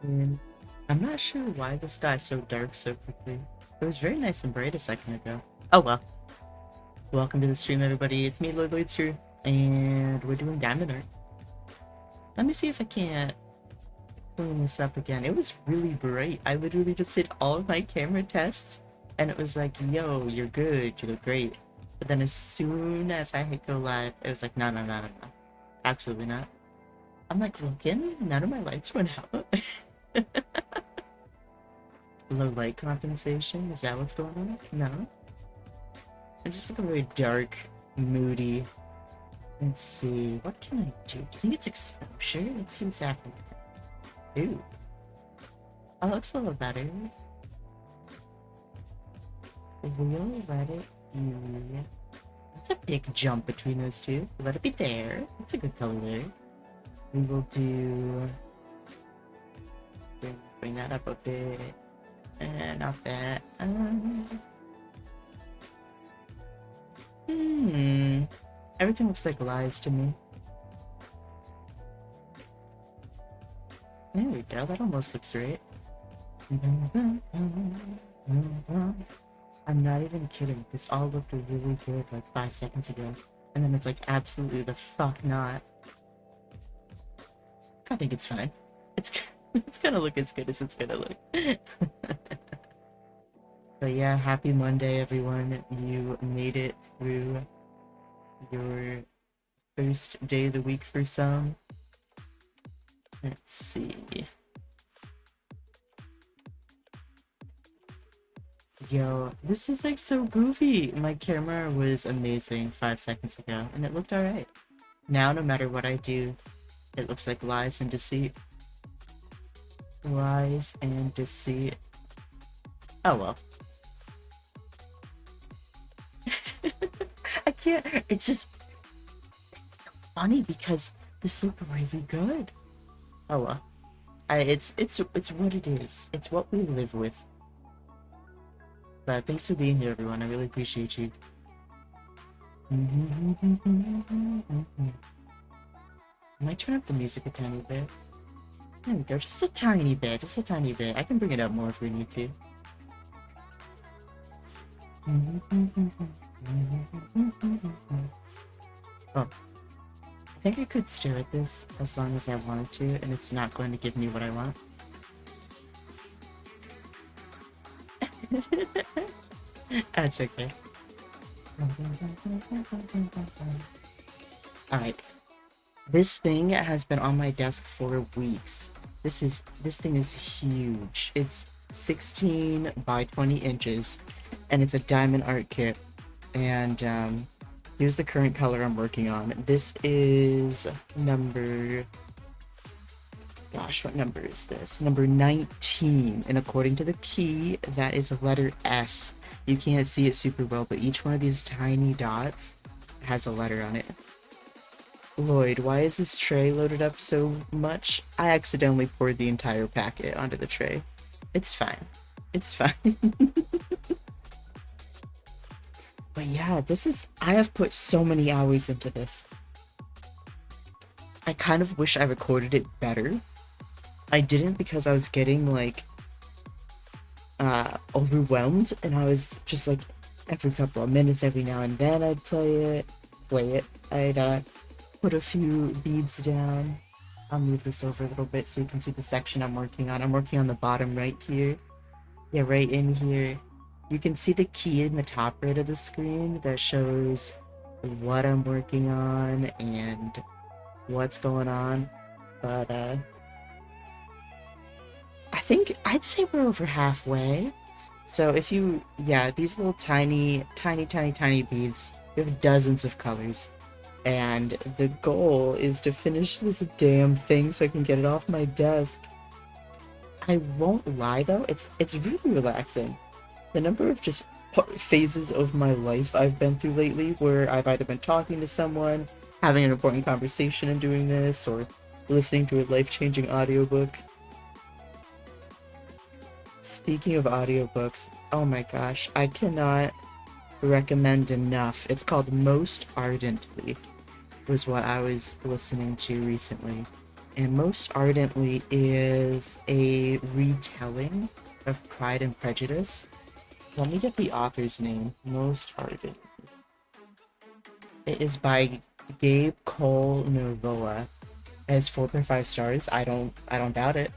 And I'm not sure why this got so dark so quickly. It was very nice and bright a second ago. Oh well. Welcome to the stream, everybody. It's me, Lloyd here, and we're doing diamond art. Let me see if I can't clean this up again. It was really bright. I literally just did all of my camera tests, and it was like, yo, you're good, you look great. But then as soon as I hit go live, it was like, no, no, no, no, no. Absolutely not. I'm like, looking, none of my lights went out. Low light compensation? Is that what's going on? No. I just look very dark, moody. Let's see, what can I do? Do you think it's exposure? Let's see what's happening. Ooh. Oh, looks a little better. We'll let it be. That's a big jump between those two. Let it be there. That's a good color there. We will do... Bring that up a bit. And not that. Everything looks like lies to me. There we go, that almost looks right. I'm not even kidding, this all looked really good like 5 seconds ago. And then it's like, absolutely the fuck not. I think it's fine. It's gonna look as good as it's gonna look. But yeah, happy Monday, everyone. You made it through your first day of the week for some. Let's see. Yo, this is like so goofy. My camera was amazing 5 seconds ago, and it looked alright. Now, no matter what I do, it looks like lies and deceit. Lies and deceit. Oh well. I can't. It's just funny because this looked really good. Oh well. It's what it is. It's what we live with. But thanks for being here, everyone. I really appreciate you. Might turn up the music a tiny bit. There we go. Just a tiny bit. Just a tiny bit. I can bring it up more if we need to. Oh. I think I could stare at this as long as I wanted to, and it's not going to give me what I want. That's okay. Alright. This thing has been on my desk for weeks. This thing is huge. It's 16 by 20 inches, and it's a diamond art kit. And here's the current color I'm working on. This is number... Gosh, what number is this? Number 19. And according to the key, that is a letter S. You can't see it super well, but each one of these tiny dots has a letter on it. Lloyd, why is this tray loaded up so much? I accidentally poured the entire packet onto the tray. It's fine. It's fine. But yeah, I have put so many hours into this. I kind of wish I recorded it better. I didn't because I was getting like overwhelmed, and I was just like every couple of minutes, every now and then I'd play it. I'd put a few beads down. I'll move this over a little bit so you can see the section I'm working on. I'm working on the bottom right here. Yeah, right in here. You can see the key in the top right of the screen that shows what I'm working on and what's going on. But I think I'd say we're over halfway. So if you, yeah, these little tiny beads, we have dozens of colors. And the goal is to finish this damn thing so I can get it off my desk. I won't lie though, it's really relaxing. The number of just phases of my life I've been through lately where I've either been talking to someone, having an important conversation and doing this, or listening to a life-changing audiobook. Speaking of audiobooks, oh my gosh, I cannot recommend enough. It's called Most Ardently, was what I was listening to recently. And Most Ardently is a retelling of Pride and Prejudice. Let me get the author's name. Most Ardent. It is by Gabe Cole Novoa. It has 4.5 stars. I don't doubt it.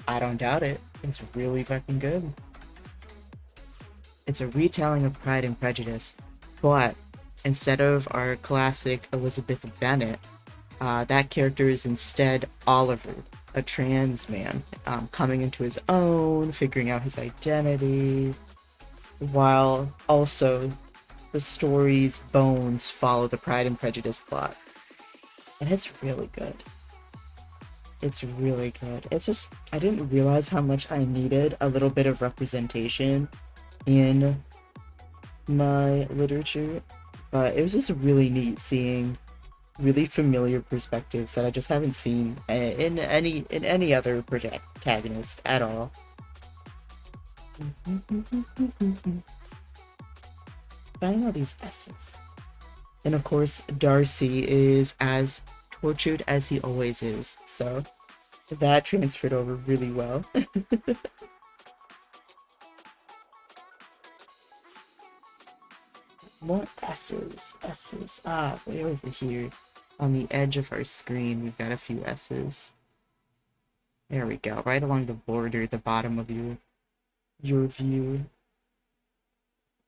I don't doubt it. It's really fucking good. It's a retelling of Pride and Prejudice, but instead of our classic Elizabeth Bennet, that character is instead Oliver, a trans man, coming into his own, figuring out his identity, while also the story's bones follow the Pride and Prejudice plot. And it's really good. It's really good. It's just, I didn't realize how much I needed a little bit of representation in my literature, but it was just really neat seeing really familiar perspectives that I just haven't seen in any other protagonist at all. Finding all these S's. And of course, Darcy is as tortured as he always is, so that transferred over really well. More S's. S's. Ah, way over here. On the edge of our screen, we've got a few S's. There we go. Right along the border, the bottom of your view.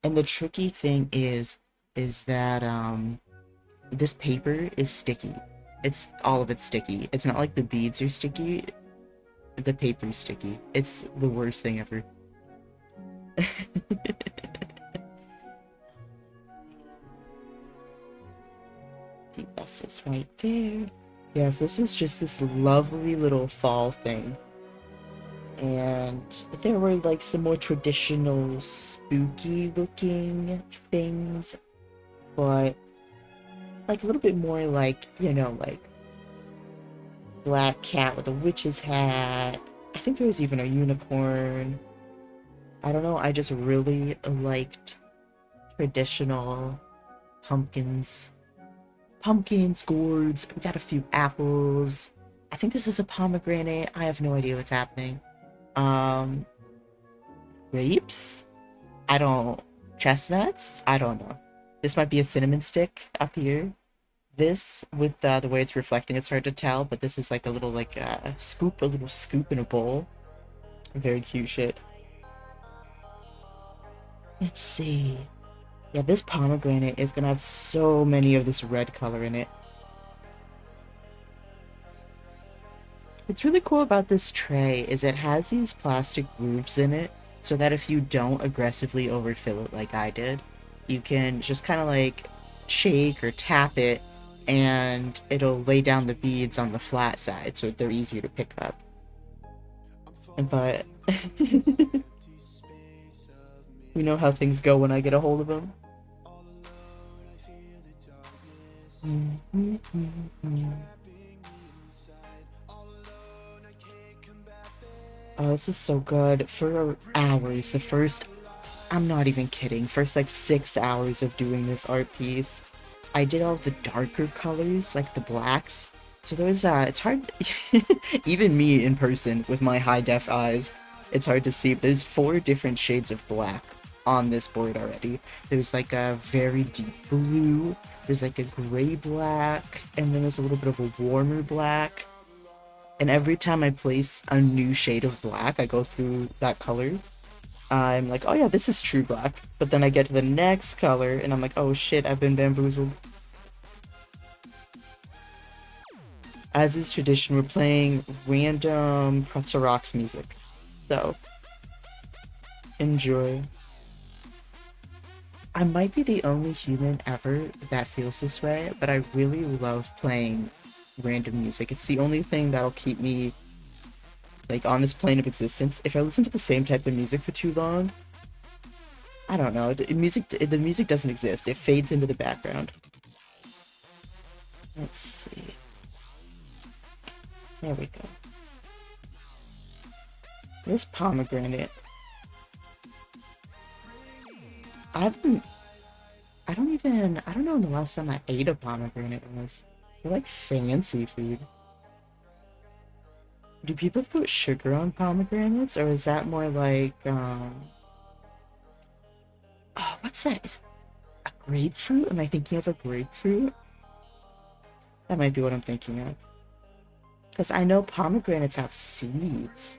And the tricky thing is that this paper is sticky. It's all of it's sticky. It's not like the beads are sticky. The paper's sticky. It's the worst thing ever. The S is right there. Yes, this is just this lovely little fall thing. And there were like some more traditional spooky looking things, but like a little bit more like, like black cat with a witch's hat. I think there was even a unicorn. I don't know, I just really liked traditional pumpkins. Pumpkins, gourds, we got a few apples. I think this is a pomegranate. I have no idea what's happening. Grapes? I don't... Chestnuts? I don't know. This might be a cinnamon stick up here. This, with the way it's reflecting, it's hard to tell, but this is like a little, like, a little scoop in a bowl. Very cute shit. Let's see. Yeah, this pomegranate is gonna have so many of this red color in it. What's really cool about this tray is it has these plastic grooves in it, so that if you don't aggressively overfill it like I did, you can just kind of like shake or tap it, and it'll lay down the beads on the flat side, so they're easier to pick up. But we know how things go when I get a hold of them. Oh, this is so good. For hours, I'm not even kidding, first like 6 hours of doing this art piece, I did all the darker colors, like the blacks. So there's, it's hard, even me in person with my high def eyes, it's hard to see, but there's 4 different shades of black on this board already. There's like a very deep blue, there's like a gray black, and then there's a little bit of a warmer black. And every time I place a new shade of black, I go through that color, I'm like, oh yeah, this is true black. But then I get to the next color, and I'm like, oh shit, I've been bamboozled. As is tradition, we're playing random Pretzel Rocks music. So, enjoy. I might be the only human ever that feels this way, but I really love playing random music. It's the only thing that'll keep me like on this plane of existence. If I listen to the same type of music for too long, I don't know, the music doesn't exist. It fades into the background. Let's see. There we go. This pomegranate. I don't know when the last time I ate a pomegranate was. They're like fancy food. Do people put sugar on pomegranates, or is that more like, oh, what's that? Is it a grapefruit? Am I thinking of a grapefruit? That might be what I'm thinking of. Because I know pomegranates have seeds.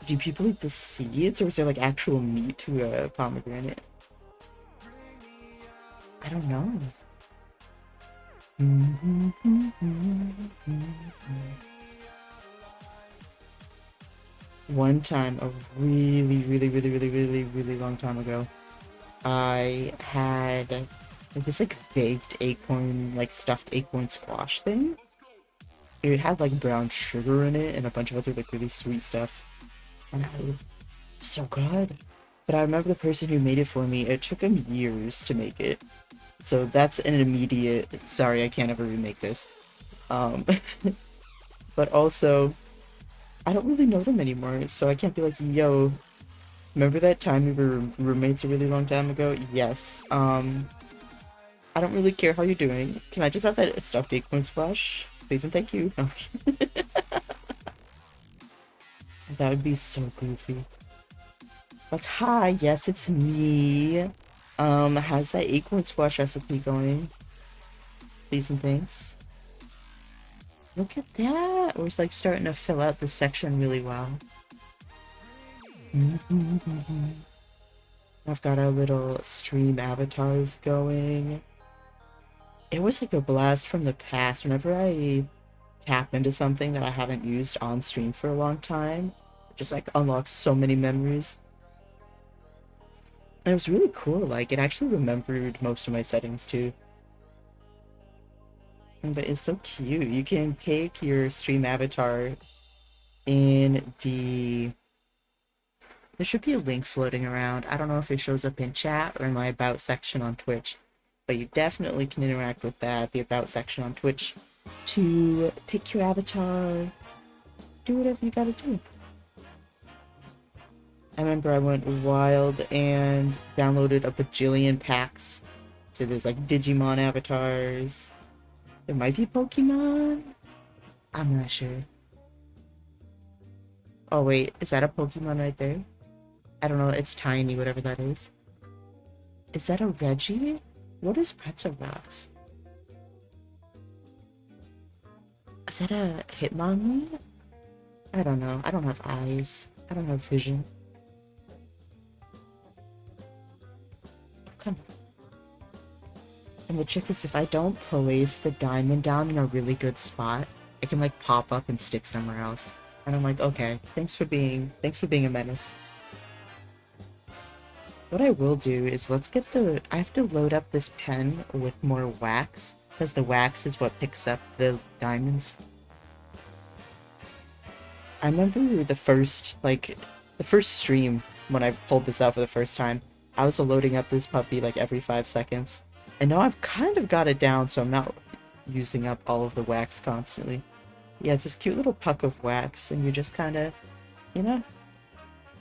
Do people eat the seeds, or is there like actual meat to a pomegranate? I don't know. One time, a really, really, really, really, really, really long time ago, I had like this like baked acorn, like stuffed acorn squash thing. It had like brown sugar in it and a bunch of other like really sweet stuff. And it was so good. But I remember the person who made it for me, it took him years to make it. So that's an immediate, sorry, I can't ever remake this. Um, but also, I don't really know them anymore, so I can't be like, yo, remember that time we were roommates a really long time ago? Yes. I don't really care how you're doing. Can I just have that stuffed acorn squash? Please and thank you. No. That would be so goofy. Like, hi, yes, it's me. How's that acorn squash recipe going? Please and thanks. Look at that! We're like starting to fill out this section really well. I've got our little stream avatars going. It was like a blast from the past. Whenever I tap into something that I haven't used on stream for a long time, it just like unlocks so many memories. And it was really cool, like it actually remembered most of my settings too. But it's so cute. You can pick your stream avatar in the... There should be a link floating around. I don't know if it shows up in chat or in my About section on Twitch, but you definitely can interact with that, the About section on Twitch, to pick your avatar, do whatever you gotta do. I remember I went wild and downloaded a bajillion packs. So there's like Digimon avatars. There might be Pokemon? I'm not sure. Oh wait, is that a Pokemon right there? I don't know, it's tiny, whatever that is. Is that a Reggie? What is Pretzel Rocks? Is that a Hitmonlee? I don't know, I don't have eyes. I don't have vision. Come on. And the trick is if I don't place the diamond down in a really good spot, it can like pop up and stick somewhere else. And I'm like, okay, thanks for being a menace. What I will do is let's get the... I have to load up this pen with more wax, because the wax is what picks up the diamonds. I remember the first stream when I pulled this out for the first time, I was loading up this puppy like every 5 seconds. And now I've kind of got it down so I'm not using up all of the wax constantly. Yeah, it's this cute little puck of wax, and you just kind of, you know,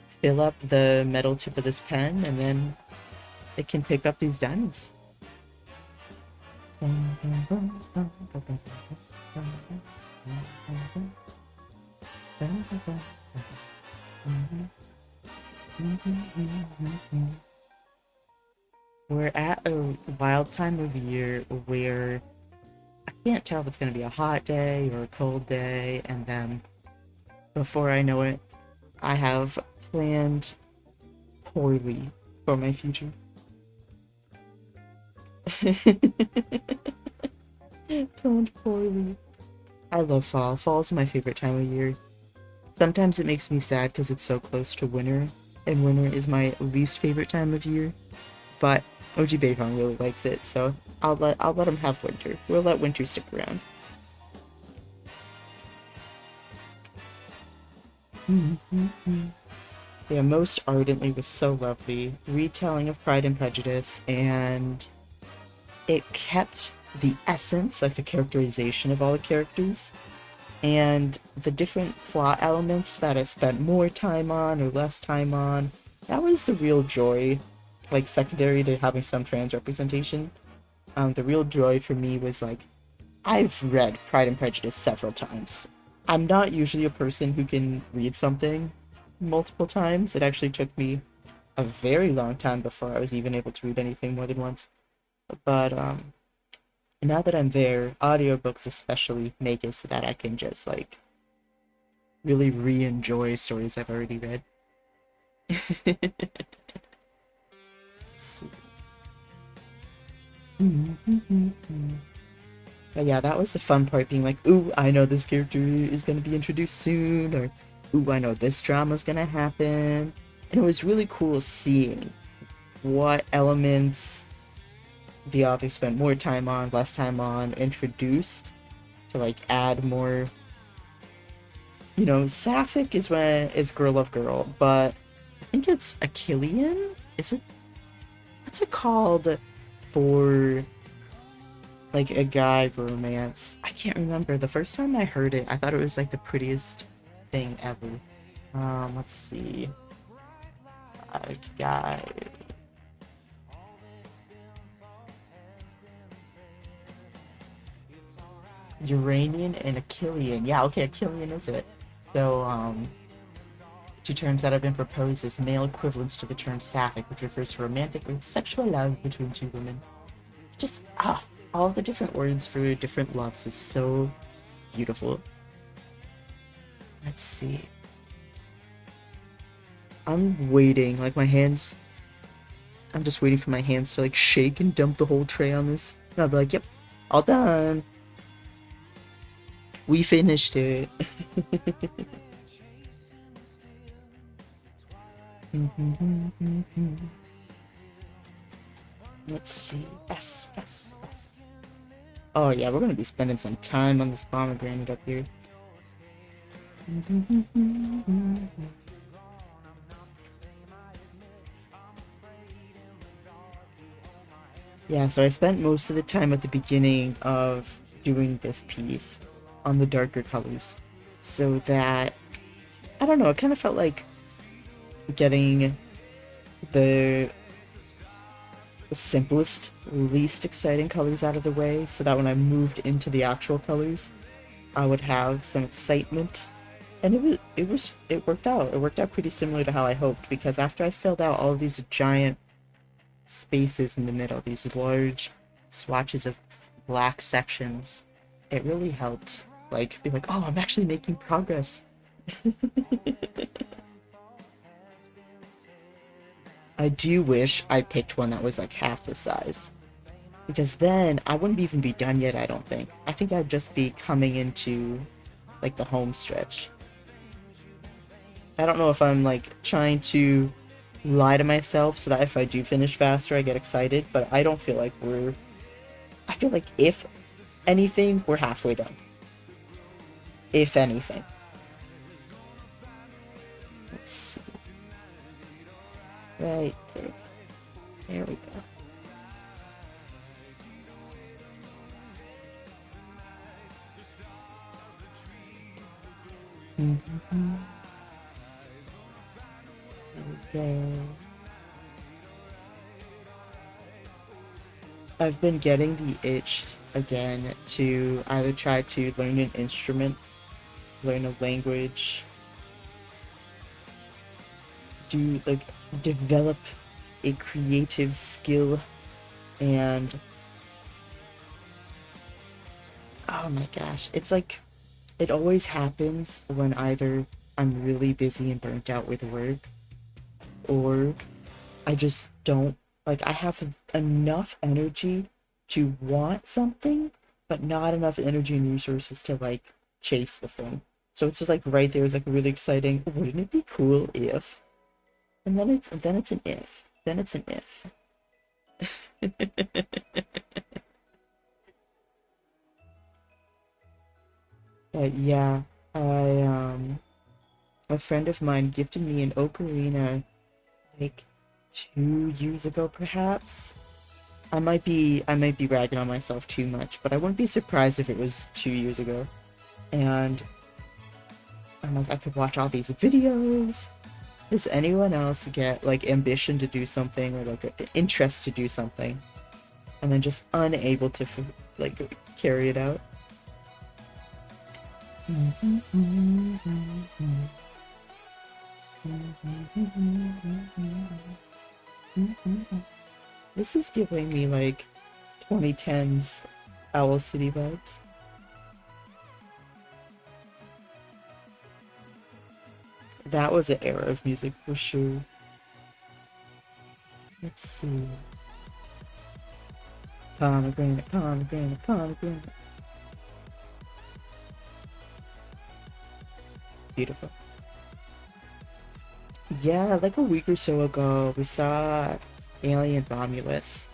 fill up the metal tip of this pen, and then it can pick up these diamonds. We're at a wild time of year where I can't tell if it's going to be a hot day or a cold day, and then before I know it, I have planned poorly for my future. Planned poorly. I love fall. Fall is my favorite time of year. Sometimes it makes me sad because it's so close to winter, and winter is my least favorite time of year. But OG Bayfong really likes it, so I'll let him have winter. We'll let winter stick around. Yeah, Most Ardently was so lovely. Retelling of Pride and Prejudice, and it kept the essence, like the characterization of all the characters, and the different plot elements that I spent more time on or less time on. That was the real joy, like secondary to having some trans representation. The real joy for me was like, I've read Pride and Prejudice several times. I'm not usually a person who can read something multiple times. It actually took me a very long time before I was even able to read anything more than once. But now that I'm there, audiobooks especially make it so that I can just like really re-enjoy stories I've already read. Let's see. But yeah, that was the fun part, being like, ooh, I know this character is gonna be introduced soon, or ooh, I know this drama's gonna happen. And it was really cool seeing what elements the author spent more time on, less time on, introduced to like add more. You know, Sapphic is girl of girl, but I think it's Achillean? Is it, what's it called for like a guy romance? I can't remember. The first time I heard it, I thought it was like the prettiest thing ever. Let's see. A guy. Uranian and Achillean. Yeah, okay, Achillean is it. So, two terms that have been proposed as male equivalents to the term sapphic, which refers to romantic or sexual love between two women. Just, all the different words for different loves is so beautiful. Let's see. I'm waiting, like my hands, I'm just waiting for my hands to like shake and dump the whole tray on this. And I'll be like, yep, all done. We finished it. Let's see. S, S, S. Oh yeah, we're gonna be spending some time on this pomegranate up here. Yeah, so I spent most of the time at the beginning of doing this piece on the darker colors, so that, I don't know, it kind of felt like getting the simplest, least exciting colors out of the way, so that when I moved into the actual colors, I would have some excitement. And it worked out. It worked out pretty similar to how I hoped, because after I filled out all of these giant spaces in the middle, these large swatches of black sections, it really helped, like, be like, oh, I'm actually making progress. I do wish I picked one that was like half the size, because then I wouldn't even be done yet, I don't think. I think I'd just be coming into like the home stretch. I don't know if I'm like trying to lie to myself so that if I do finish faster I get excited, but I don't feel like I feel like if anything, we're halfway done. If anything. Let's see. Right there. There we go. There we go. I've been getting the itch again to either try to learn an instrument, learn a language, do like develop a creative skill, and oh my gosh, it's like it always happens when either I'm really busy and burnt out with work, or I just don't, like, I have enough energy to want something, but not enough energy and resources to like chase the thing. So it's just like right there is like really exciting. Wouldn't it be cool if? And then it's an if. Then it's an if. But yeah, a friend of mine gifted me an ocarina like 2 years ago, perhaps. I might be ragging on myself too much, but I wouldn't be surprised if it was 2 years ago. And I'm like, I could watch all these videos. Does anyone else get like ambition to do something, or like an interest to do something, and then just unable to like carry it out? This is giving me like 2010s Owl City vibes. That was an era of music for sure. Let's see. Pomegranate, pomegranate, pomegranate. Beautiful. Yeah, like a week or so ago, we saw Alien Romulus,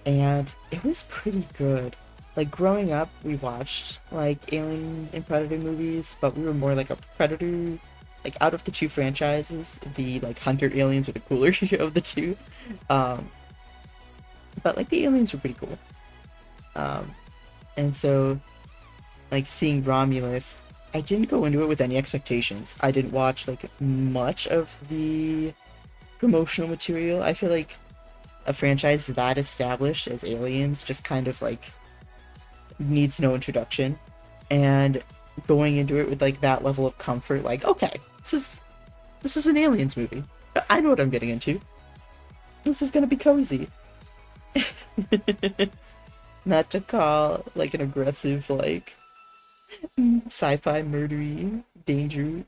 and it was pretty good. Like growing up, we watched like Alien and Predator movies, but we were more like a Predator. Like out of the two franchises, the like Hunter aliens are the cooler of the two. Um, but like the aliens were pretty cool. Um, and so like seeing Romulus, I didn't go into it with any expectations. I didn't watch like much of the promotional material. I feel like a franchise that established as Aliens just kind of like needs no introduction. And going into it with like that level of comfort, like, okay, this is an Aliens movie. I know what I'm getting into. This is gonna be cozy. Not to call like an aggressive like sci-fi murdery danger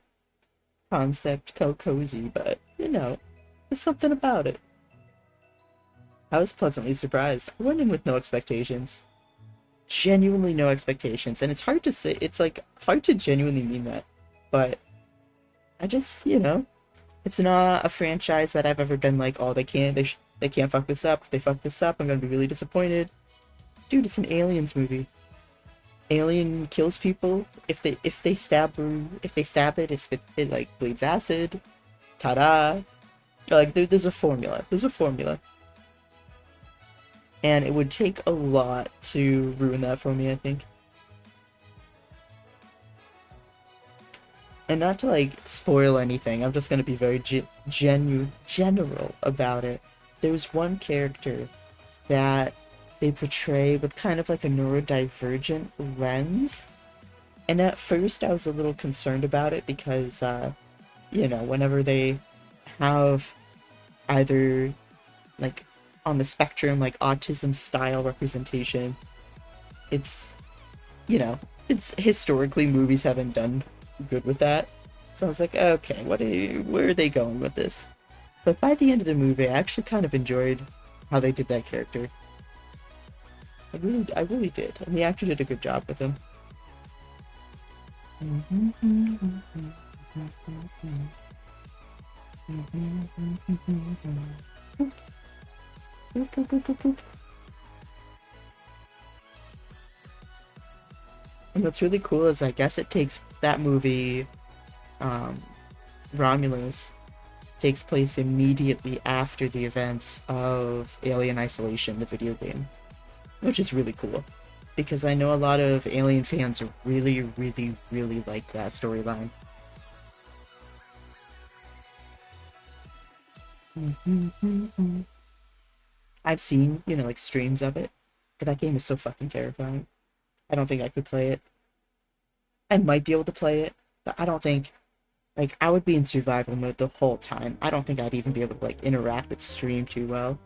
concept cozy, but you know, there's something about it. I was pleasantly surprised. I went in with no expectations. Genuinely no expectations. And it's hard to say, it's like hard to genuinely mean that. But I just, you know, it's not a franchise that I've ever been like, oh, they can't fuck this up. If they fuck this up, I'm gonna be really disappointed. Dude, it's an Aliens movie. Alien kills people. If they stab it, it like bleeds acid. Ta-da! Like there's a formula. There's a formula. And it would take a lot to ruin that for me, I think. And not to like spoil anything, I'm just gonna be very general about it. There's one character that they portray with kind of like a neurodivergent lens. And at first I was a little concerned about it because, you know, whenever they have either like on the spectrum, like autism style representation, it's, you know, it's historically movies haven't done good with that. So I was like, okay, where are they going with this? But by the end of the movie, I actually kind of enjoyed how they did that character. I really did, and the actor did a good job with him. And what's really cool is I guess it takes that movie, um, Romulus, takes place immediately after the events of Alien Isolation, the video game, which is really cool because I know a lot of Alien fans really, really, really like that storyline. I've seen, you know, like streams of it, but that game is so fucking terrifying. I don't think I could play it. I might be able to play it, but I don't think, like, I would be in survival mode the whole time. I don't think I'd even be able to, like, interact with stream too well.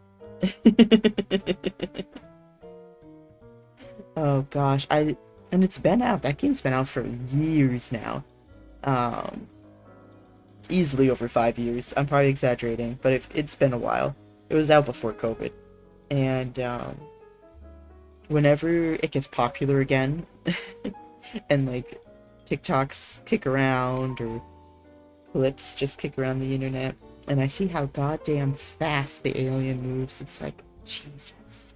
Oh gosh, and it's been out. That game's been out for years now. Um, Easily over 5 years. I'm probably exaggerating, but it's been a while. It was out before COVID, and whenever it gets popular again, and like TikToks kick around or clips just kick around the internet, and I see how goddamn fast the alien moves, it's like, Jesus.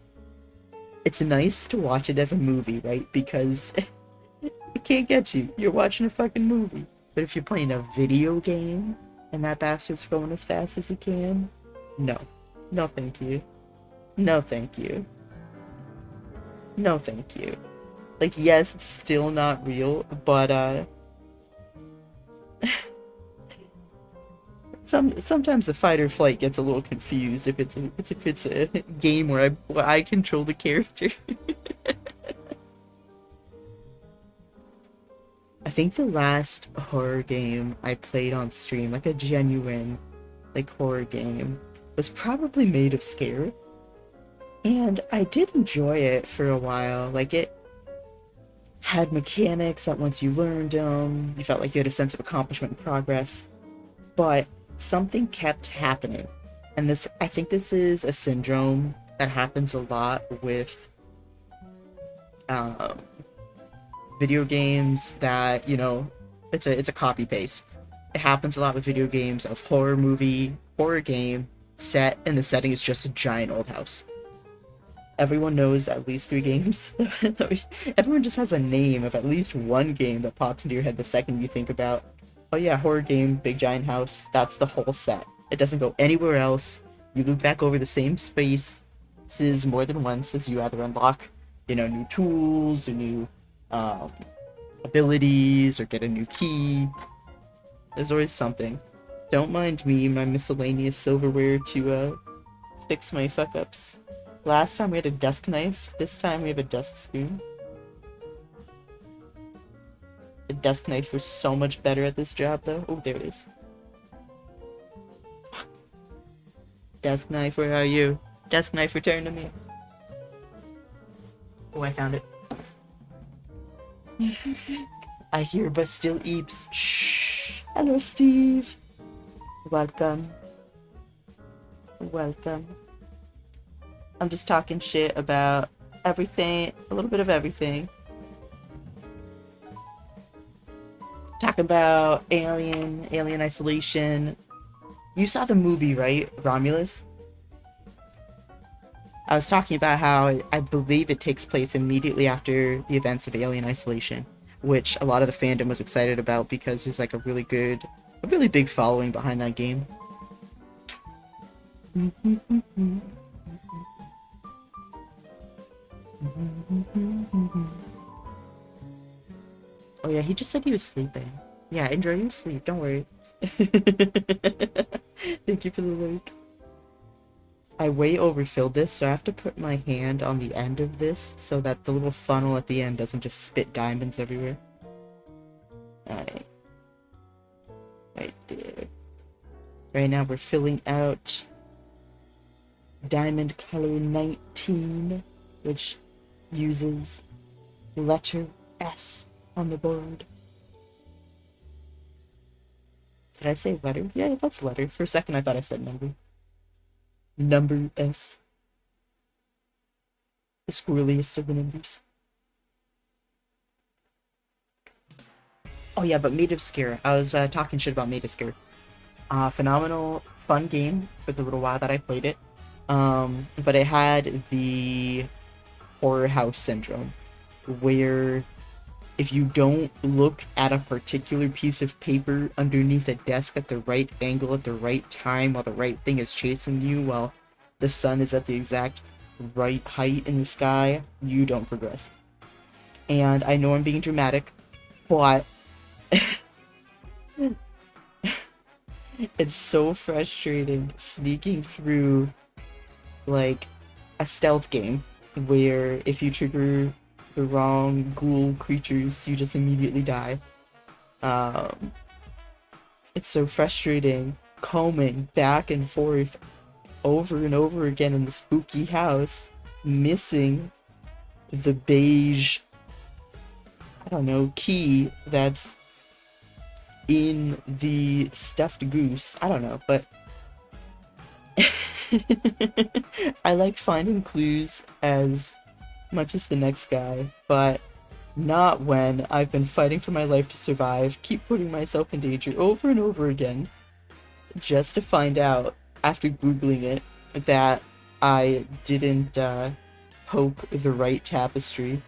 It's nice to watch it as a movie, right? Because it can't get you. You're watching a fucking movie. But if you're playing a video game and that bastard's going as fast as he can, no. No thank you. No thank you. No thank you. Like, yes, it's still not real, but sometimes the fight or flight gets a little confused if it's a game where I control the character. I think the last horror game I played on stream, like a genuine like horror game, was probably Made of Scare. And I did enjoy it for a while. Like it had mechanics that once you learned them, you felt like you had a sense of accomplishment and progress. But something kept happening. And this, I think this is a syndrome that happens a lot with um, video games that, it's a copy paste. It happens a lot with video games of horror game, set, and the setting is just a giant old house. Everyone knows at least 3 games. Everyone just has a name of at least one game that pops into your head the second you think about, oh yeah, horror game, big giant house, that's the whole set. It doesn't go anywhere else. You loop back over the same spaces more than once as you either unlock, new tools or new abilities or get a new key. There's always something. Don't mind me, my miscellaneous silverware to fix my fuck ups. Last time we had a desk knife, this time we have a desk spoon. The desk knife was so much better at this job though. Oh, there it is. Desk knife, where are you? Desk knife, return to me. Oh, I found it. I hear but still eeps. Shh. Hello, Steve. Welcome. Welcome. I'm just talking shit about everything, a little bit of everything. Talking about Alien Isolation. You saw the movie, right? Romulus? I was talking about how I believe it takes place immediately after the events of Alien Isolation, which a lot of the fandom was excited about because there's like a really big following behind that game. Oh yeah, he just said he was sleeping. Yeah, enjoy your sleep, don't worry. Thank you for the like. I way overfilled this, so I have to put my hand on the end of this so that the little funnel at the end doesn't just spit diamonds everywhere. Alright. Right there. Right now we're filling out diamond color 19, which uses letter S on the board. Did I say letter? Yeah, that's letter. For a second I thought I said number. Number S. The squirreliest of the numbers. Oh yeah, but Made of Scare. I was talking shit about Made of Scare. Phenomenal, fun game for the little while that I played it. But it had the horror house syndrome, where if you don't look at a particular piece of paper underneath a desk at the right angle at the right time while the right thing is chasing you while the sun is at the exact right height in the sky, you don't progress. And I know I'm being dramatic, but it's so frustrating sneaking through like a stealth game where if you trigger the wrong ghoul creatures, you just immediately die. It's so frustrating combing back and forth over and over again in the spooky house, missing the beige, I don't know, key that's in the stuffed goose. I don't know, but I like finding clues as much as the next guy, but not when I've been fighting for my life to survive, keep putting myself in danger over and over again, just to find out, after Googling it, that I didn't poke the right tapestry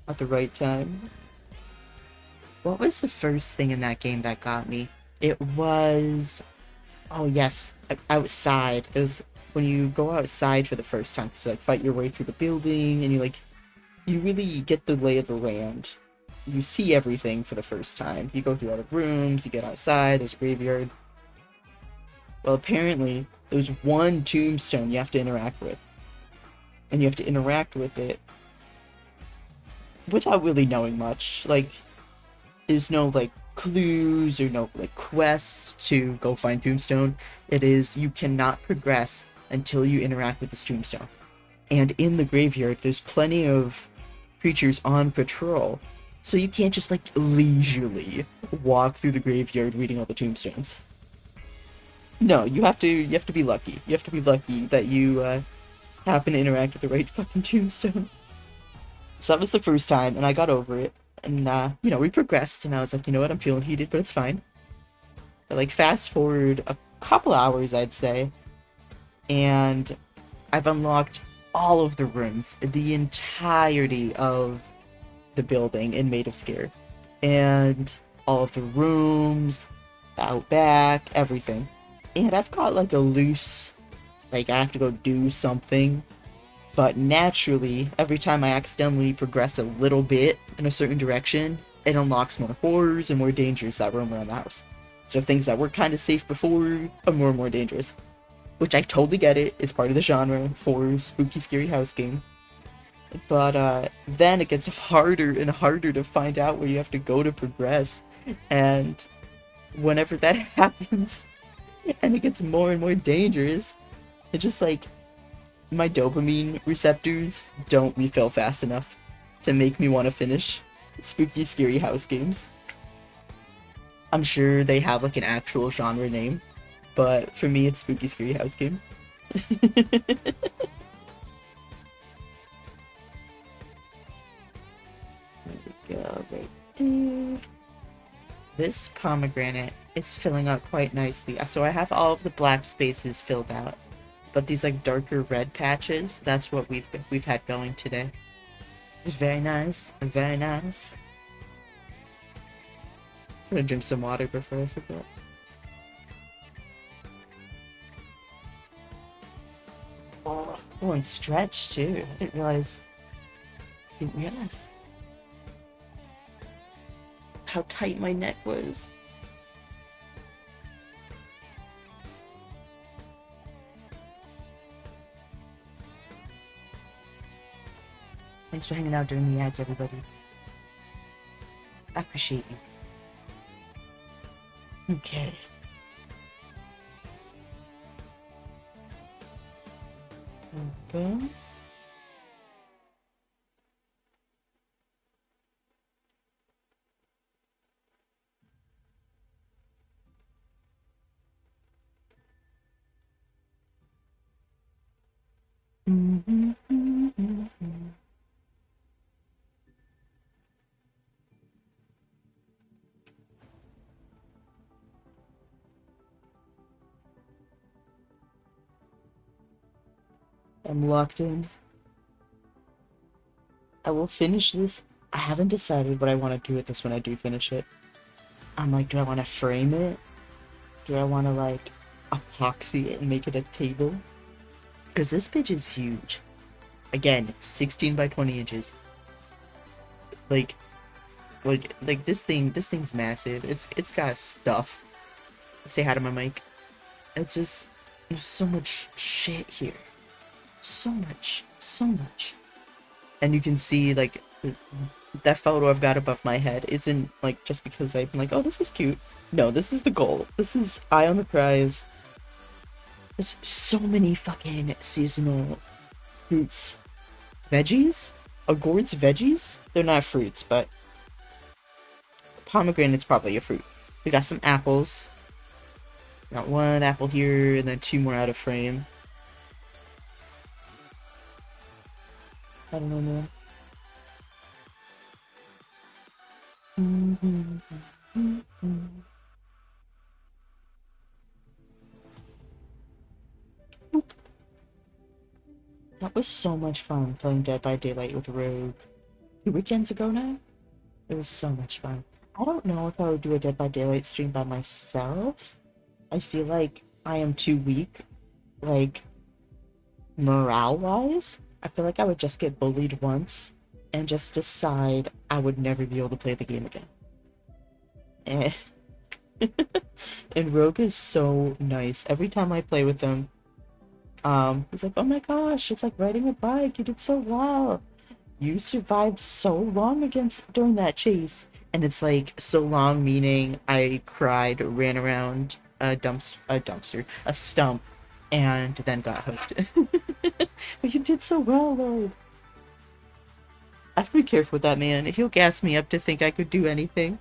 at the right time. What was the first thing in that game that got me? It was... Oh yes, outside. It was when you go outside for the first time, so like fight your way through the building, and you really get the lay of the land. You see everything for the first time. You go through all the rooms, you get outside, there's a graveyard. Well, apparently, there's one tombstone you have to interact with. And you have to interact with it without really knowing much. Like, There's no like clues or no like quests to go find Tombstone. It is you cannot progress until you interact with this Tombstone. And in the graveyard, there's plenty of creatures on patrol, so you can't just like leisurely walk through the graveyard reading all the tombstones. No, you have to be lucky. You have to be lucky that you happen to interact with the right fucking tombstone. So that was the first time, and I got over it. And we progressed, and I was like, you know what, I'm feeling heated, but it's fine. But like fast forward a couple hours, I'd say, and I've unlocked all of the rooms, the entirety of the building in Made of Scare. And all of the rooms, out back, everything. And I've got like a loose, like I have to go do something. But naturally, every time I accidentally progress a little bit in a certain direction, it unlocks more horrors and more dangers that roam around the house. So things that were kind of safe before are more and more dangerous. Which I totally get it, is part of the genre for spooky scary house game. But then it gets harder and harder to find out where you have to go to progress. And whenever that happens, and it gets more and more dangerous, it just like my dopamine receptors don't refill fast enough to make me want to finish spooky scary house games. I'm sure they have like an actual genre name, but for me it's spooky scary house game. Go right there. This pomegranate is filling out quite nicely. So I have all of the black spaces filled out, but these like darker red patches, that's what we've had going today. It's very nice, very nice. I'm gonna drink some water before I forget. Oh, and stretch too. I didn't realize how tight my neck was. Thanks for hanging out during the ads, everybody. I appreciate you. Okay. Okay. I'm locked in. I will finish this. I haven't decided what I want to do with this when I do finish it. I'm like, do I want to frame it? Do I want to like epoxy it and make it a table? Because this bitch is huge. Again, 16 by 20 inches. Like this thing's massive. It's got stuff. Say hi to my mic. It's just, there's so much shit here. So much. And you can see like that photo I've got above my head isn't like just because I'm like, oh, this is cute. No, this is the goal. This is eye on the prize. There's so many fucking seasonal fruits. Veggies? Gourds veggies? They're not fruits, but pomegranate's probably a fruit. We got some apples. Got one apple here, and then two more out of frame. I don't know, man. That was so much fun playing Dead by Daylight with Rogue 2 weekends ago now. It was so much fun. I don't know if I would do a Dead by Daylight stream by myself. I feel like I am too weak, like, morale-wise. I feel like I would just get bullied once and just decide I would never be able to play the game again. And Rogue is so nice. Every time I play with him, he's like, oh my gosh, it's like riding a bike. You did so well. You survived so long during that chase. And it's like so long, meaning I cried, ran around a stump, and then got hooked. But you did so well, Lloyd. I have to be careful with that man. He'll gas me up to think I could do anything.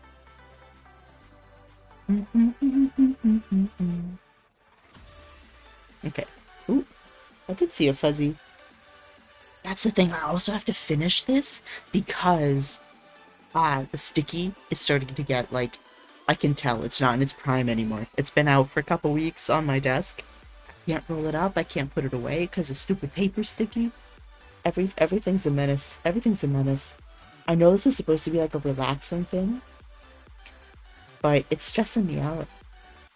Okay. Ooh, I did see a fuzzy. That's the thing. I also have to finish this because the sticky is starting to get like, I can tell it's not in its prime anymore. It's been out for a couple weeks on my desk. I can't roll it up. I can't put it away because the stupid paper sticky. Everything's a menace. Everything's a menace. I know this is supposed to be like a relaxing thing, but it's stressing me out.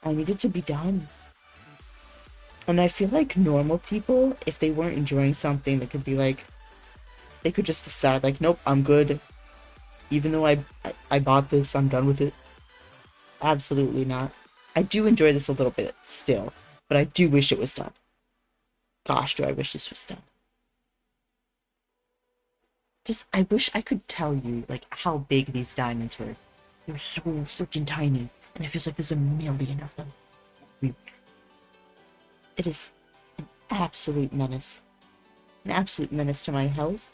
I need it to be done. And I feel like normal people, if they weren't enjoying something, they could be like, they could just decide like, nope, I'm good. Even though I bought this, I'm done with it. Absolutely not. I do enjoy this a little bit still, but I do wish it was done. Gosh, do I wish this was done. Just, I wish I could tell you, like, how big these diamonds were. They're so freaking tiny, and it feels like there's a million of them. It is an absolute menace. An absolute menace to my health.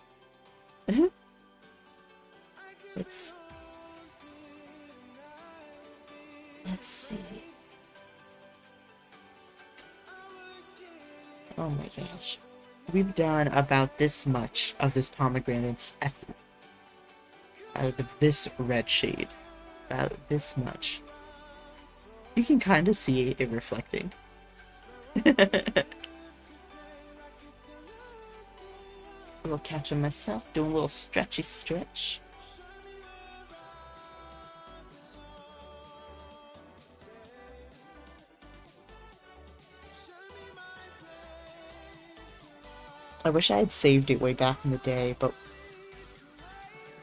Let's see. Oh my gosh. We've done about this much of this pomegranate's effort. Out of this red shade. About this much. You can kind of see it reflecting. A little catch on myself, doing a little stretchy stretch. I wish I had saved it way back in the day, but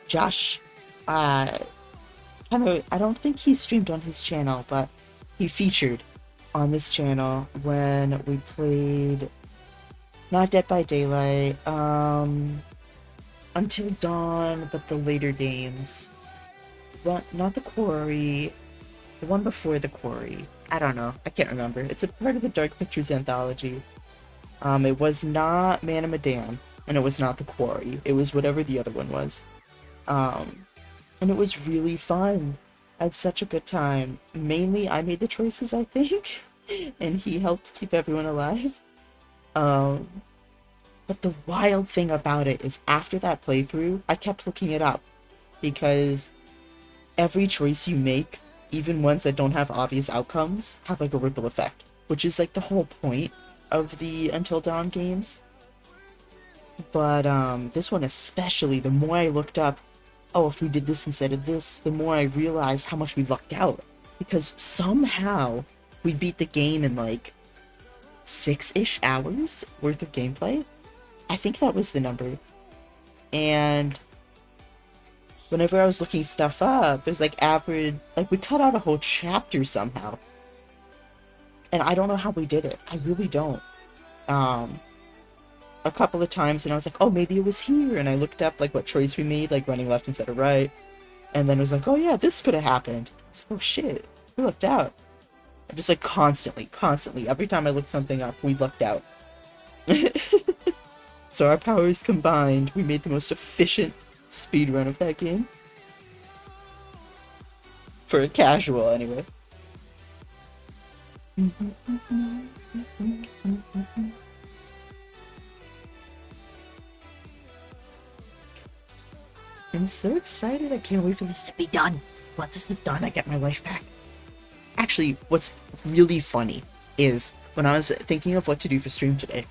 Josh, kind of, I don't think he streamed on his channel, but he featured on this channel when we played not Dead by Daylight, Until Dawn, but the later games. But not the Quarry, the one before the Quarry. I don't know, I can't remember. It's a part of the Dark Pictures anthology. It was not Man of Medan, and it was not the Quarry. It was whatever the other one was. And it was really fun. I had such a good time. Mainly, I made the choices, I think, and he helped keep everyone alive. But the wild thing about it is after that playthrough, I kept looking it up, because every choice you make, even ones that don't have obvious outcomes, have like a ripple effect, which is like the whole point of the Until Dawn games. But this one especially, the more I looked up, oh, if we did this instead of this, the more I realized how much we lucked out. Because somehow we beat the game in like 6-ish hours worth of gameplay. I think that was the number. And whenever I was looking stuff up, it was like average, like we cut out a whole chapter somehow. And I don't know how we did it. I really don't. A couple of times and I was like, oh, maybe it was here. And I looked up like what choice we made, like running left instead of right. And then it was like, oh yeah, this could have happened. It's like, oh shit, we lucked out. And just like constantly, every time I looked something up, we lucked out. So our powers combined, we made the most efficient speedrun of that game. For a casual, anyway. I'm so excited. I can't wait for this to be done. Once this is done, I get my life back. Actually, what's really funny is when I was thinking of what to do for stream today,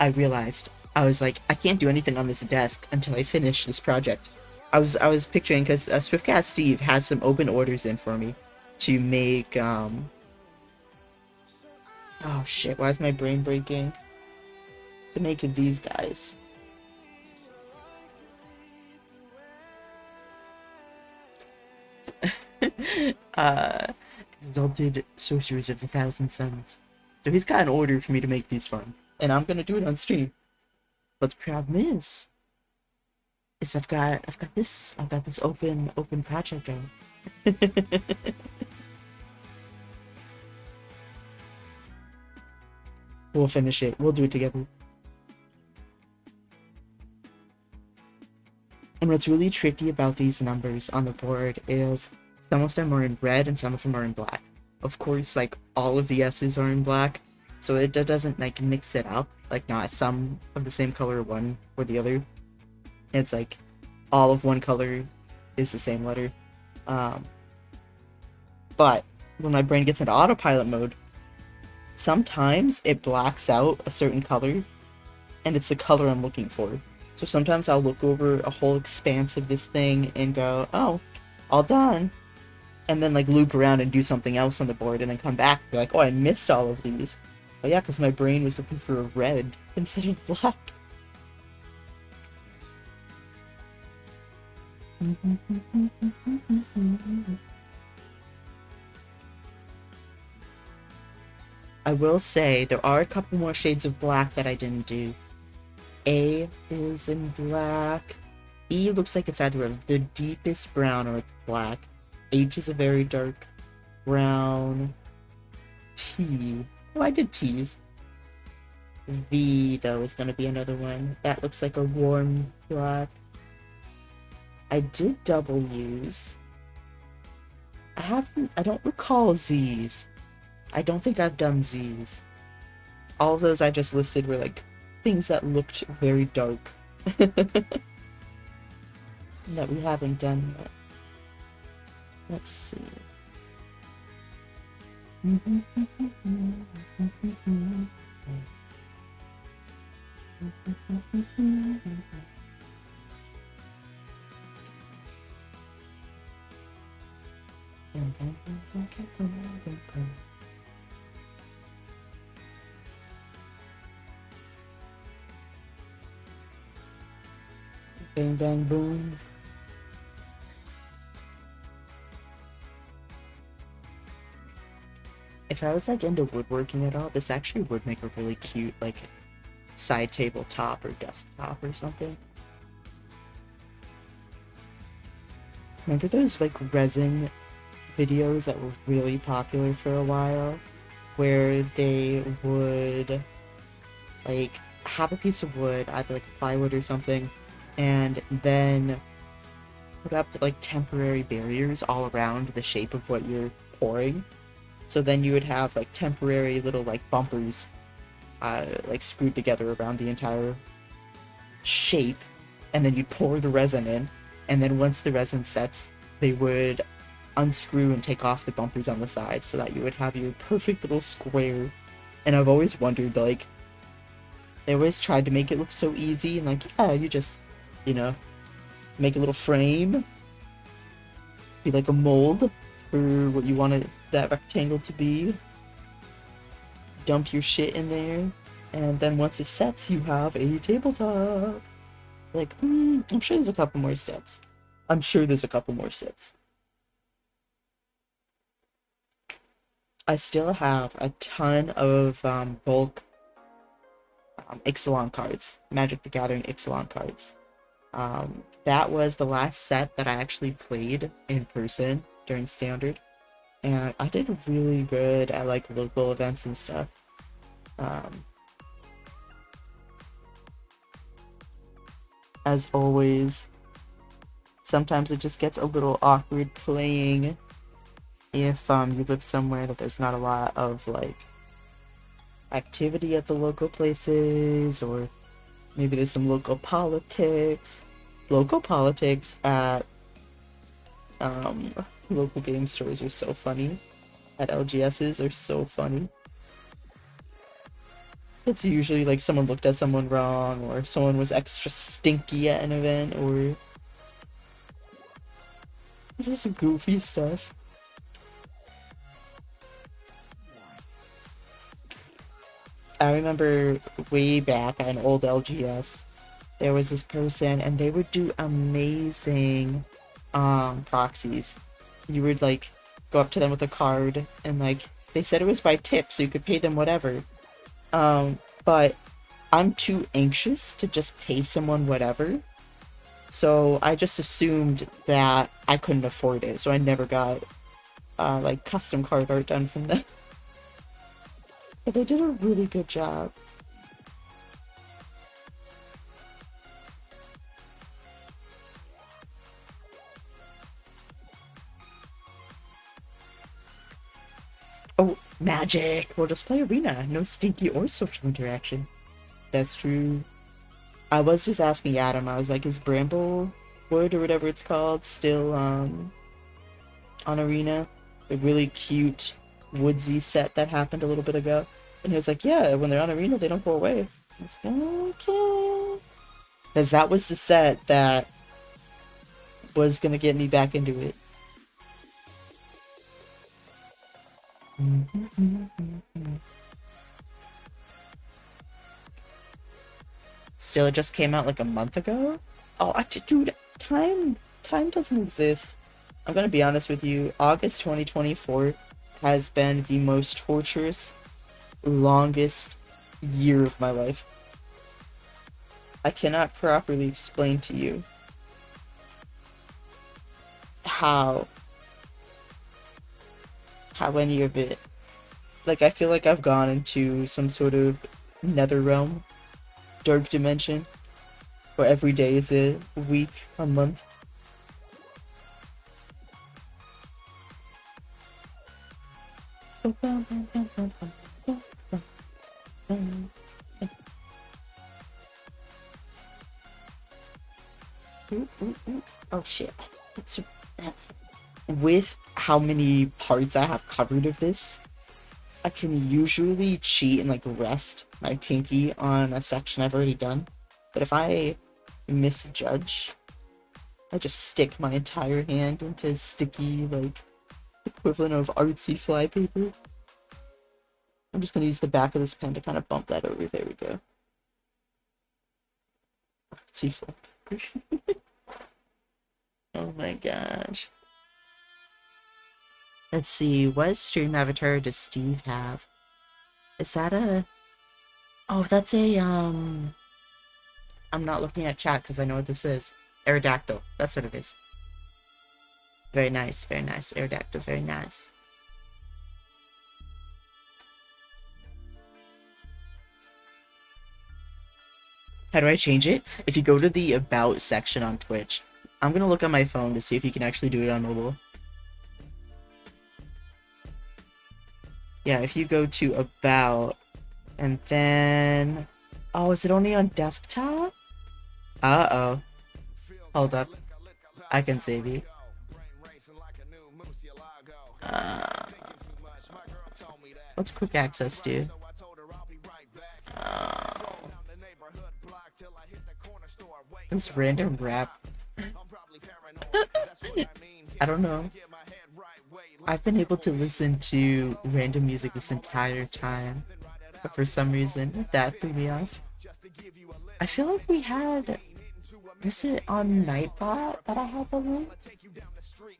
I realized I was like, I can't do anything on this desk until I finish this project. I was picturing, because Swiftcast Steve has some open orders in for me to make oh shit, why is my brain breaking? To make these guys. Exalted Sorcerers of the Thousand Suns. So he's got an order for me to make these for him, and I'm gonna do it on stream. But the problem is I've got this open project going. We'll finish it. We'll do it together. And what's really tricky about these numbers on the board is some of them are in red and some of them are in black. Of course, like all of the S's are in black, so it doesn't like mix it up. Like not some of the same color one or the other. It's like all of one color is the same letter. Um, but when my brain gets into autopilot mode, sometimes it blacks out a certain color, and it's the color I'm looking for. So sometimes I'll look over a whole expanse of this thing and go, oh, all done. And then like loop around and do something else on the board and then come back and be like, oh, I missed all of these. But yeah, because my brain was looking for a red instead of black. I will say there are a couple more shades of black that I didn't do. A is in black. E looks like it's either the deepest brown or black. H is a very dark brown. T. Oh, I did T's. V, though, is going to be another one. That looks like a warm black. I did W's. I don't recall Z's. I don't think I've done Z's. All of those I just listed were like things that looked very dark. That we haven't done yet. Let's see. Bang bang boom. If I was like into woodworking at all, this actually would make a really cute like side tabletop or desktop or something. Remember those like resin videos that were really popular for a while? Where they would like have a piece of wood, either like plywood or something, and then put up like temporary barriers all around the shape of what you're pouring. So then you would have like temporary little like bumpers like screwed together around the entire shape, and then you'd pour the resin in, and then once the resin sets, they would unscrew and take off the bumpers on the sides so that you would have your perfect little square. And I've always wondered, like, they always tried to make it look so easy, and like, yeah, you just, you know, make a little frame, be like a mold for what you wanted that rectangle to be, dump your shit in there, and then once it sets, you have a tabletop. Like, I'm sure there's a couple more steps. I'm sure there's a couple more steps. I still have a ton of bulk Ixalan cards, Magic the Gathering Ixalan cards. That was the last set that I actually played in person during Standard, and I did really good at like local events and stuff. As always, sometimes it just gets a little awkward playing if you live somewhere that there's not a lot of like activity at the local places, or maybe there's some local politics. Local politics at local game stores are so funny. At LGSs are so funny. It's usually like someone looked at someone wrong, or someone was extra stinky at an event, or just goofy stuff. I remember way back at an old LGS, there was this person, and they would do amazing proxies. You would like go up to them with a card, and like they said it was by tip, so you could pay them whatever. But I'm too anxious to just pay someone whatever. So I just assumed that I couldn't afford it, so I never got like custom card art done from them. But they did a really good job. Oh, magic! We'll just play arena. No stinky or social interaction. That's true. I was just asking Adam, I was like, is Bramble Wood or whatever it's called still on arena? The really cute woodsy set that happened a little bit ago. And he was like, yeah, when they're on arena, they don't go away. I was like, okay. Because that was the set that was gonna get me back into it. Still, it just came out like a month ago? Oh, dude, time doesn't exist. I'm gonna be honest with you, August 2024 has been the most torturous, longest year of my life. I cannot properly explain to you how any of it. Like, I feel like I've gone into some sort of nether realm, dark dimension, where every day is a week, a month. Oh shit. It's, with how many parts I have covered of this, I can usually cheat and like rest my pinky on a section I've already done. But if I misjudge, I just stick my entire hand into sticky, like, equivalent of artsy flypaper. I'm just gonna use the back of this pen to kind of bump that over. There we go. Artsy flypaper. Oh my gosh. Let's see, what stream avatar does Steve have? Is that a... Oh, that's a, I'm not looking at chat because I know what this is. Aerodactyl. That's what it is. Very nice, very nice. Aerodactyl, very nice. How do I change it? If you go to the About section on Twitch, I'm gonna look on my phone to see if you can actually do it on mobile. Yeah, if you go to About, and then... Oh, is it only on desktop? Uh-oh. Hold up. I can save you. What's quick access do? This random rap. I don't know. I've been able to listen to random music this entire time, but for some reason, that threw me off. I feel like we had... Was it on Nightbot that I had the link?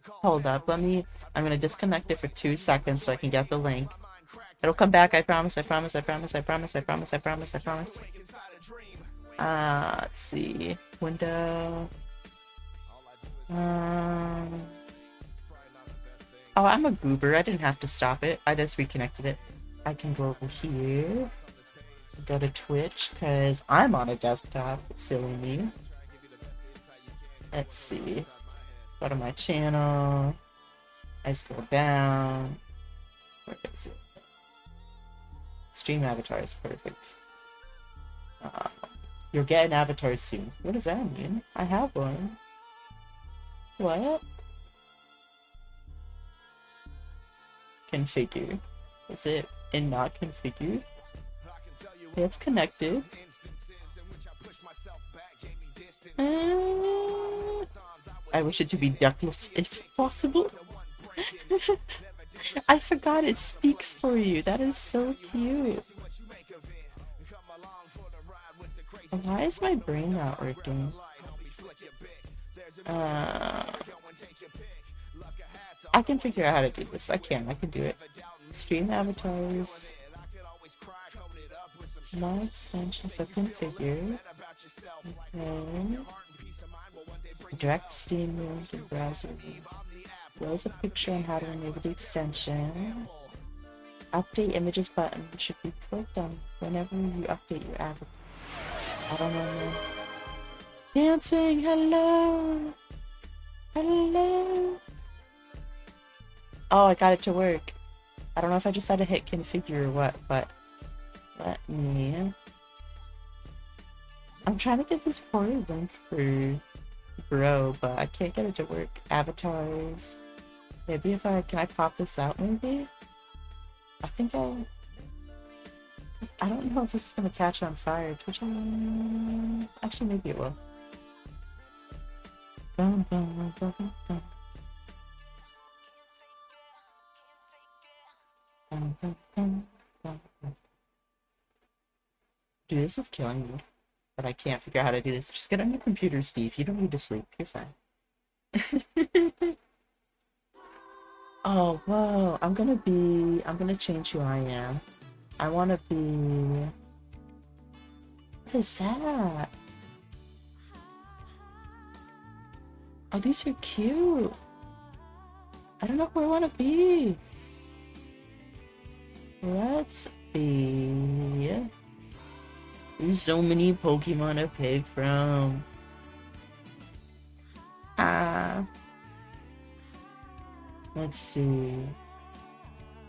Hold up, I'm gonna disconnect it for 2 seconds so I can get the link. It'll come back, I promise, I promise, I promise, I promise, I promise, I promise, I promise. Let's see. Window. Oh, I'm a goober. I didn't have to stop it. I just reconnected it. I can go over here. Go to Twitch, because I'm on a desktop. Silly me. Let's see. Go to my channel. I scroll down. Where is it? Stream avatar is perfect. You'll get an avatar soon. What does that mean? I have one. What? Configure. Is it in not configured? Okay, it's connected. I wish it to be ductless if possible. I forgot it speaks for you. That is so cute. Why is my brain not working? I can figure out how to do this. I can do it. Stream avatars. My extensions are configured. Okay. Direct Steam link in browser. Browse a picture on how to enable the extension. Update images button should be clicked on whenever you update your avatar. I don't know, man. Dancing, hello! Hello! Oh, I got it to work. I don't know if I just had to hit configure or what, but let me... I'm trying to get this portal link for Bro, but I can't get it to work. Avatars. Maybe if I... Can I pop this out, maybe? I think I'll... I don't know if this is gonna catch on fire. Twitch on... Actually, maybe it will. Bum, bum, bum, bum, bum. Bum, bum, bum, bum, bum. Dude, this is killing me. But I can't figure out how to do this. Just get on your computer, Steve. You don't need to sleep. You're fine. Oh, whoa. I'm gonna change who I am. I wanna be... What is that? Oh, these are cute. I don't know who I wanna be. Let's be... There's so many Pokemon to pick from. Let's see.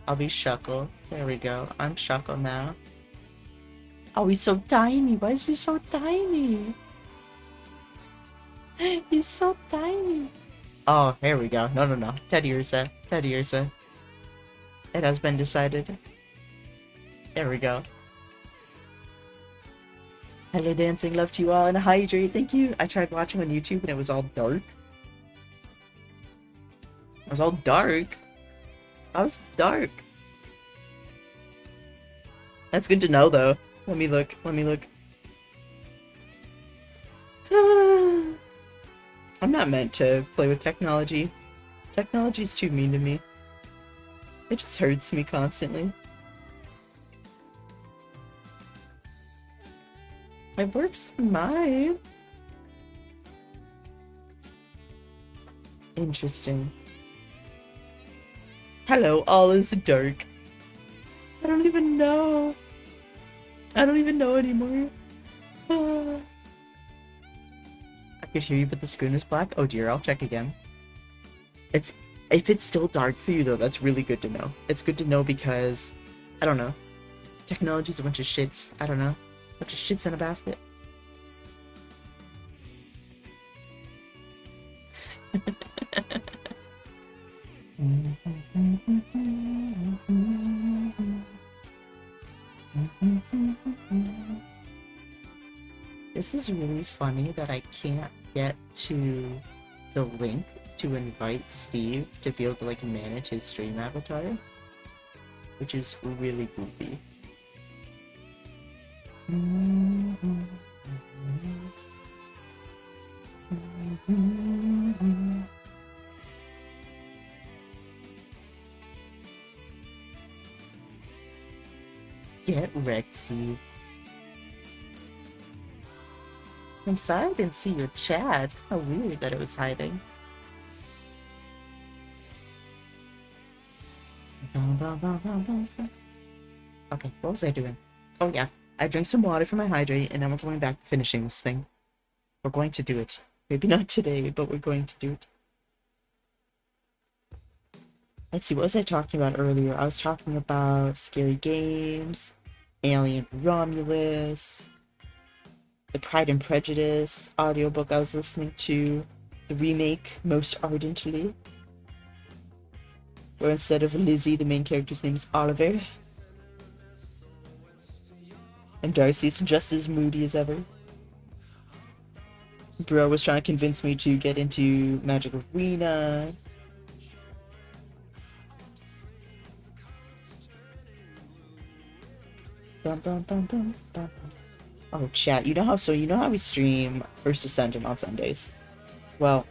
I'll be Shuckle. There we go. I'm Shuckle now. Oh, he's so tiny. Why is he so tiny? He's so tiny. Oh, here we go. No. Teddy Ursa. Teddy Ursa. It has been decided. There we go. Hello dancing, love to you all, and hydrate, thank you. I tried watching on YouTube and it was all dark. It was all dark. I was dark. That's good to know though. Let me look. I'm not meant to play with technology. Technology's too mean to me. It just hurts me constantly. It works on mine. Interesting. Hello, all is dark. I don't even know. I don't even know anymore. I could hear you, but the screen is black. Oh dear, I'll check again. If it's still dark for you though, that's really good to know. It's good to know because, I don't know. Technology's a bunch of shits. I don't know. Bunch of shits in a basket. This is really funny that I can't get to the link to invite Steve to be able to like manage his stream avatar, which is really goofy. Get wrecked, Steve. I'm sorry I didn't see your chat. It's kind of weird that it was hiding. Okay, what was I doing? Oh yeah, I drank some water for my hydrate, and now we're going back to finishing this thing. We're going to do it. Maybe not today, but we're going to do it. Let's see, what was I talking about earlier? I was talking about scary games, Alien Romulus, the Pride and Prejudice audiobook I was listening to, the remake Most Ardently, where instead of Lizzie, the main character's name is Oliver. And Darcy's just as moody as ever. Bro was trying to convince me to get into Magic Arena. Bum, bum, bum, bum, bum. Oh, chat, you know how we stream First Ascendant on Sundays? Well,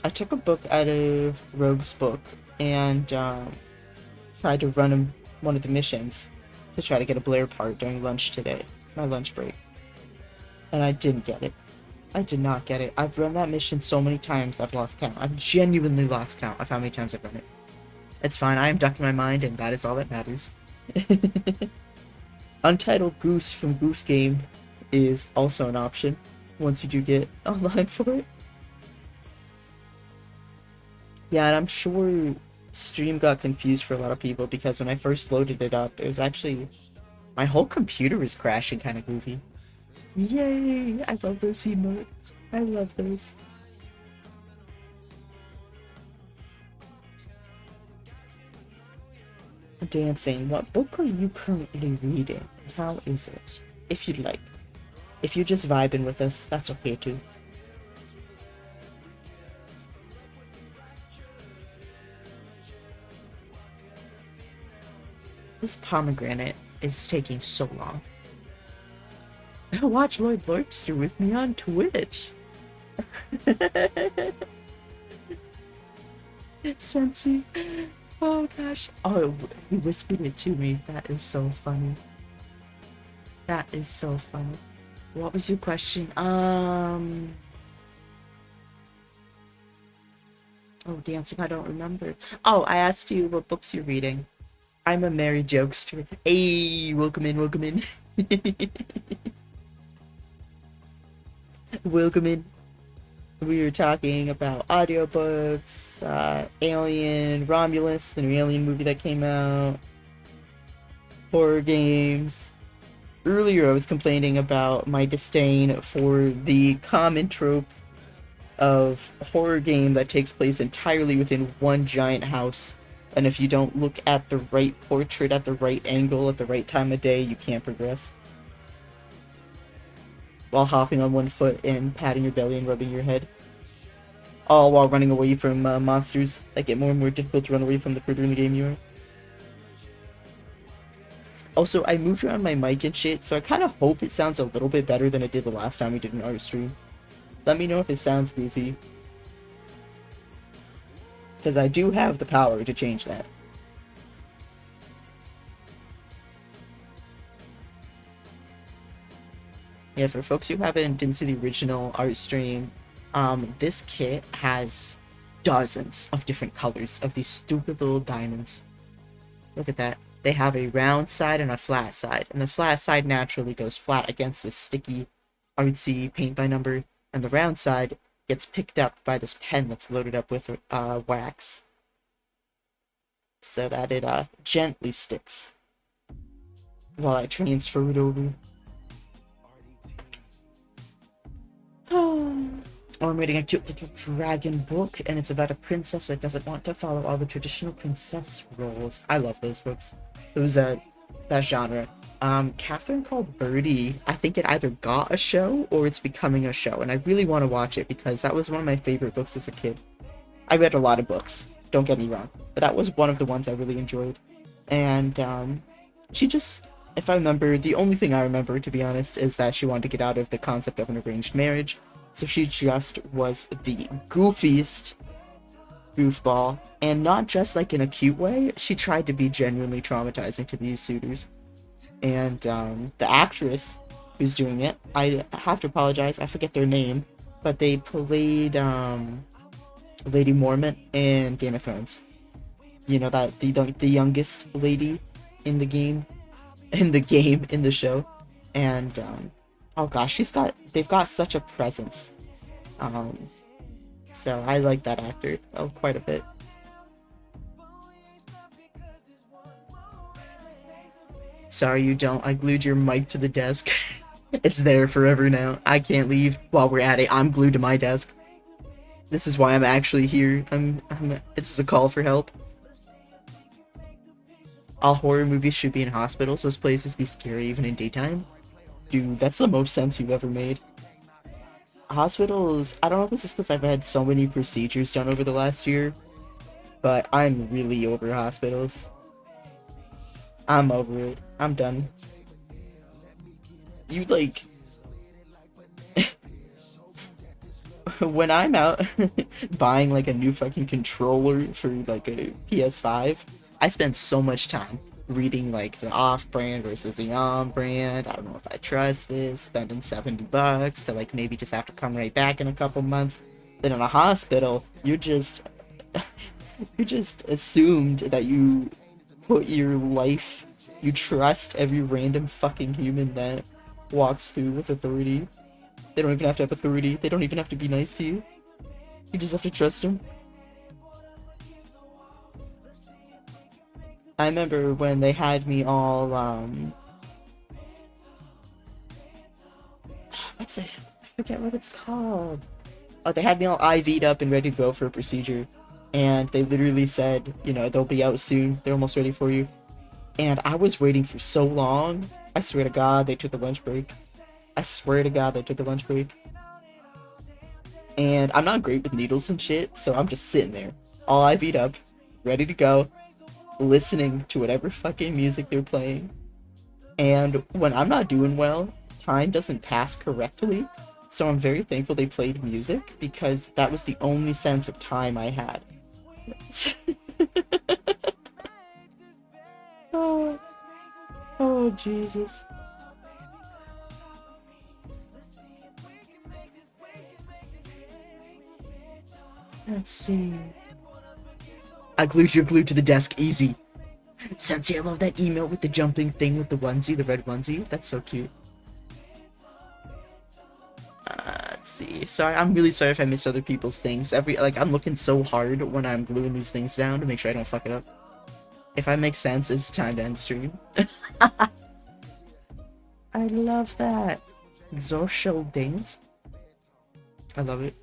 I took a book out of Rogue's book and tried to run one of the missions to try to get a Blair part during lunch today, my lunch break. And I didn't get it. I did not get it. I've run that mission so many times, I've lost count. I've genuinely lost count of how many times I've run it. It's fine, I am ducking my mind, and that is all that matters. Untitled Goose from Goose Game is also an option, once you do get online for it. Yeah, and I'm sure Stream got confused for a lot of people, because when I first loaded it up, it was actually... my whole computer was crashing kind of goofy. Yay! I love those emotes. I love those. Dancing. What book are you currently reading? How is it? If you'd like. If you're just vibing with us, that's okay too. This pomegranate is taking so long. Watch Lloyd Lordster with me on Twitch. Sensi. Oh gosh. Oh, he whispered it to me. That is so funny. That is so funny. What was your question? Oh, dancing, I don't remember. Oh, I asked you what books you're reading. I'm a merry jokester. Hey, welcome in, welcome in. Welcome in. We were talking about audiobooks, Alien, Romulus, the new Alien movie that came out, horror games. Earlier I was complaining about my disdain for the common trope of horror game that takes place entirely within one giant house, and if you don't look at the right portrait at the right angle at the right time of day, you can't progress. While hopping on one foot and patting your belly and rubbing your head. All while running away from monsters that get more and more difficult to run away from the further in the game you are. Also, I moved around my mic and shit, so I kind of hope it sounds a little bit better than it did the last time we did an art stream. Let me know if it sounds goofy. Because I do have the power to change that. Yeah, for folks who didn't see the original art stream, this kit has dozens of different colors of these stupid little diamonds. Look at that. They have a round side and a flat side, and the flat side naturally goes flat against this sticky, artsy paint by number, and the round side gets picked up by this pen that's loaded up with wax, so that it gently sticks while I transfer it over. Oh, I'm reading a cute little dragon book, and it's about a princess that doesn't want to follow all the traditional princess roles. I love those books. Those, that genre. Catherine Called Birdie, I think it either got a show or it's becoming a show, and I really want to watch it because that was one of my favorite books as a kid. I read a lot of books, don't get me wrong, but that was one of the ones I really enjoyed. And, she just, if I remember, the only thing I remember, to be honest, is that she wanted to get out of the concept of an arranged marriage, so she just was the goofiest goofball, and not just like in a cute way, she tried to be genuinely traumatizing to these suitors. And the actress who's doing it, I have to apologize, I forget their name, but they played Lady Mormont in Game of Thrones. You know, that the youngest lady in the game, in the show. And oh gosh, they've got such a presence. So I like that actor quite a bit. Sorry you don't. I glued your mic to the desk. It's there forever now. I can't leave while we're at it. I'm glued to my desk. This is why I'm actually here. It's a call for help. All horror movies should be in hospitals. Those places be scary even in daytime. Dude, that's the most sense you've ever made. Hospitals, I don't know if this is because I've had so many procedures done over the last year, but I'm really over hospitals. I'm over it. I'm done. You, like... when I'm out buying, like, a new fucking controller for, like, a PS5, I spend so much time reading like the off-brand versus the on-brand. I don't know if I trust this. Spending $70 to like maybe just have to come right back in a couple months. Then in a hospital, you just assumed that you put your life, you trust every random fucking human that walks through with authority. They don't even have to have authority. They don't even have to be nice to you. You just have to trust them. I remember when they had me all, what's it? I forget what it's called. Oh, they had me all IV'd up and ready to go for a procedure. And they literally said, you know, they'll be out soon. They're almost ready for you. And I was waiting for so long. I swear to God, they took a lunch break. I swear to God, they took a lunch break. And I'm not great with needles and shit, so I'm just sitting there, all IV'd up, ready to go, listening to whatever fucking music they're playing. And when I'm not doing well, time doesn't pass correctly. So I'm very thankful they played music, because that was the only sense of time I had. Oh, oh, Jesus. Let's see. You're glued to the desk, easy. Sensei, I love that email with the jumping thing with the onesie, the red onesie. That's so cute. Let's see. Sorry, I'm really sorry if I miss other people's things. I'm looking so hard when I'm gluing these things down to make sure I don't fuck it up. If I make sense, it's time to end stream. I love that. Social dance. I love it.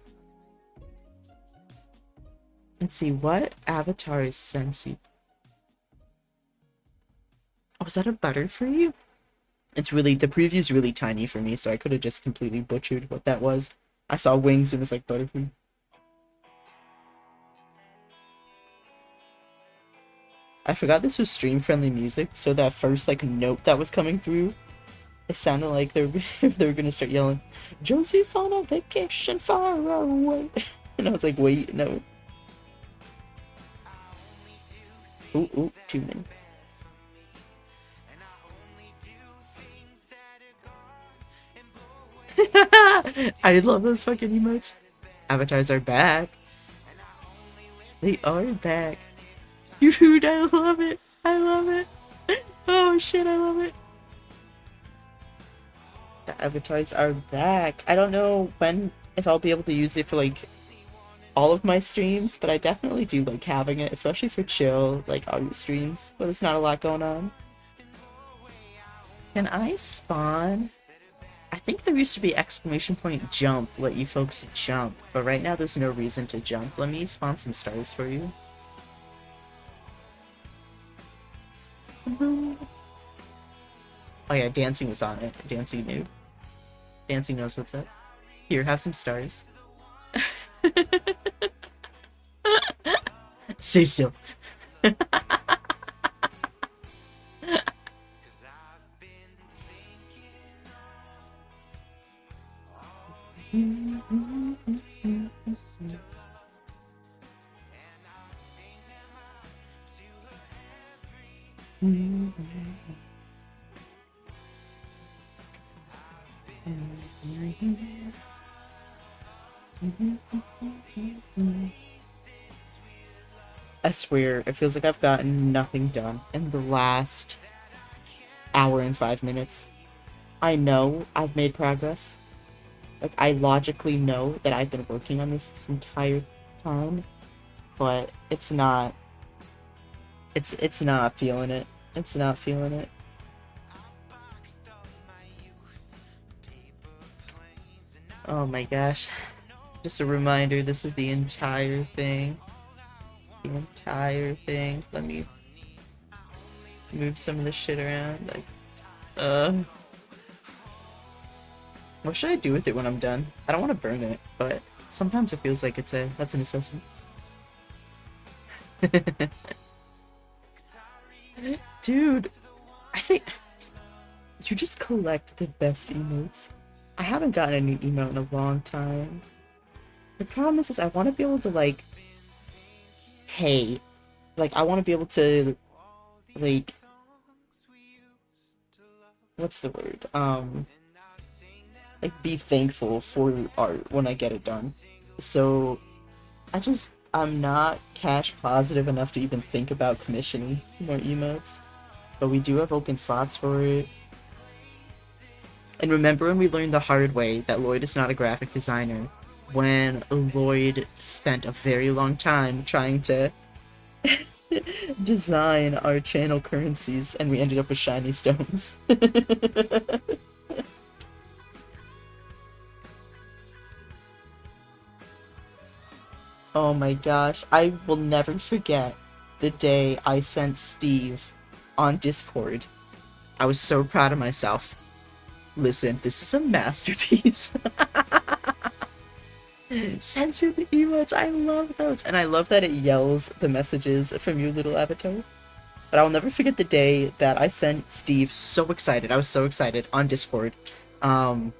Let's see, what avatar is Sensi? Oh, is that a Butterfree? It's really, the preview's really tiny for me, so I could have just completely butchered what that was. I saw wings and was like, Butterfree. I forgot this was stream-friendly music, so that first, like, note that was coming through, it sounded like they were gonna start yelling, Josie's on a vacation far away. And I was like, wait, no. Ooh, too many. I love those fucking emotes. Avatars are back. They are back. Dude, I love it. I love it. Oh shit, I love it. The avatars are back. I don't know if I'll be able to use it for like all of my streams, but I definitely do like having it, especially for chill, like audio streams, where there's not a lot going on. Can I spawn? I think there used to be exclamation point jump, let you folks jump, but right now there's no reason to jump. Let me spawn some stars for you. Oh yeah, dancing was on it. Dancing knew. Dancing knows what's up. Here, have some stars. Stay still. I swear, it feels like I've gotten nothing done in the last hour and 5 minutes. I know I've made progress. Like, I logically know that I've been working on this entire time, but it's not... It's not feeling it. It's not feeling it. Oh my gosh. Just a reminder, this is the entire thing. The entire thing. Let me move some of this shit around. Like, what should I do with it when I'm done? I don't want to burn it, but sometimes it feels like that's a necessity. Dude, I think you just collect the best emotes. I haven't gotten a new emote in a long time. The problem is I want to be able to, like, pay. Like, I want to be able to, like, what's the word? Like be thankful for art when I get it done. So I'm not cash positive enough to even think about commissioning more emotes, but we do have open slots for it. And remember when we learned the hard way that Lloyd is not a graphic designer, when Lloyd spent a very long time trying to design our channel currencies and we ended up with shiny stones. Oh my gosh, I will never forget the day I sent Steve on Discord. I was so proud of myself. Listen, this is a masterpiece. Censor the emotes, I love those. And I love that it yells the messages from your little avatar. But I'll never forget the day that I sent Steve, so excited, I was so excited, on Discord, the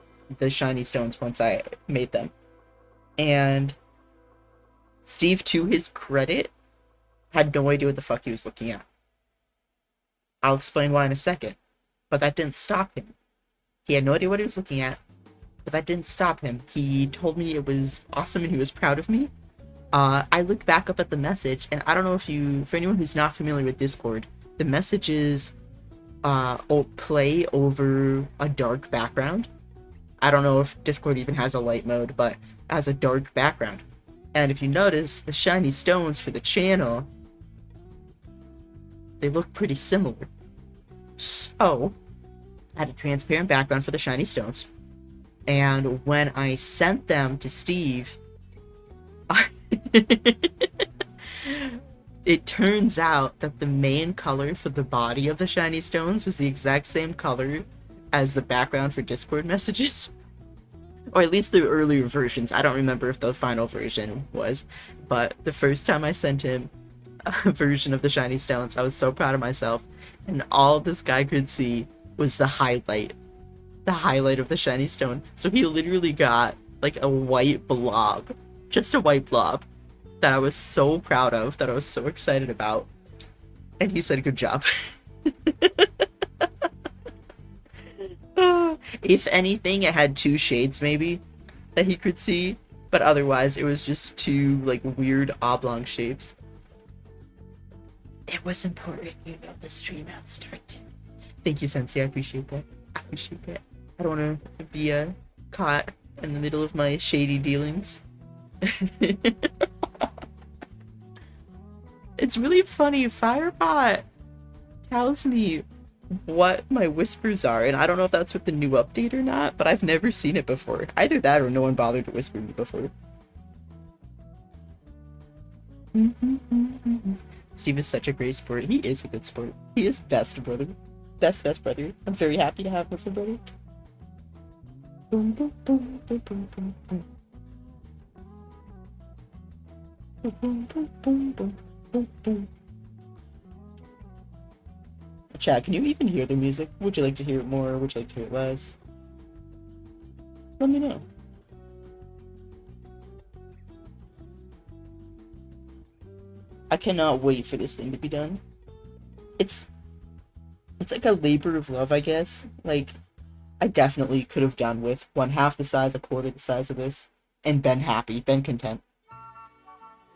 shiny stones once I made them. And Steve, to his credit, had no idea what the fuck he was looking at. I'll explain why in a second. But that didn't stop him. He had no idea what he was looking at, but that didn't stop him. He told me it was awesome and he was proud of me. I looked back up at the message, and I don't know if for anyone who's not familiar with Discord, the messages play over a dark background. I don't know if Discord even has a light mode, but has a dark background. And if you notice, the shiny stones for the channel, they look pretty similar. So, I had a transparent background for the shiny stones. And when I sent them to Steve, it turns out that the main color for the body of the shiny stones was the exact same color as the background for Discord messages. Or at least the earlier versions. I don't remember if the final version was. But the first time I sent him a version of the shiny stones, I was so proud of myself. And all this guy could see was the highlight. The highlight of the shiny stone. So he literally got like a white blob. Just a white blob. That I was so proud of. That I was so excited about. And he said, good job. If anything, it had two shades maybe that he could see, but otherwise it was just two like weird oblong shapes. It was important, you know, the stream had started. Thank you, Sensei. I appreciate that. I appreciate that. I don't want to be caught in the middle of my shady dealings. It's really funny. Firebot tells me what my whispers are, and I don't know if that's with the new update or not, but I've never seen it before. Either that or no one bothered to whisper me before. Steve is such a great sport. He is a good sport. He is best brother. Best brother. I'm very happy to have him as a brother. Boom, boom, boom, boom, boom, boom, boom. Boom, boom, boom, boom, boom, boom, boom. Chat, can you even hear the music? Would you like to hear it more? Would you like to hear it less? Let me know. I cannot wait for this thing to be done. It's like a labor of love, I guess. Like, I definitely could have done with one half the size, a quarter the size of this, and been happy, been content.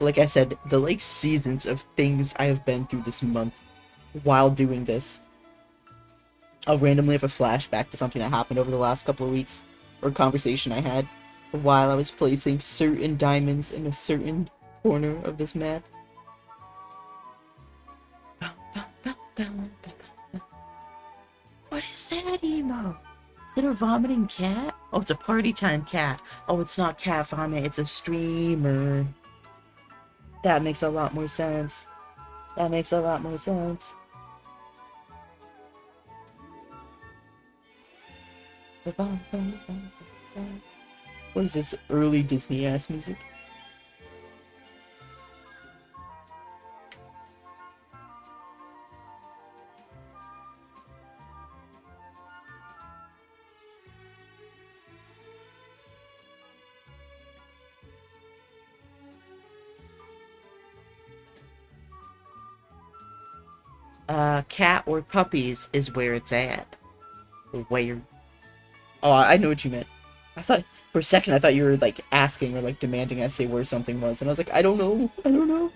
Like I said, the like seasons of things I have been through this month while doing this. I'll randomly have a flashback to something that happened over the last couple of weeks, or a conversation I had while I was placing certain diamonds in a certain corner of this map. What is that emo? Is it a vomiting cat? Oh, it's a party time cat. Oh, it's not cat vomit, it's a streamer. That makes a lot more sense. That makes a lot more sense. What is this early Disney ass music? Cat or puppies is where it's at. Where? Oh, I know what you meant. I thought for a second I thought you were like asking or like demanding I say where something was, and I was like, I don't know. I don't know.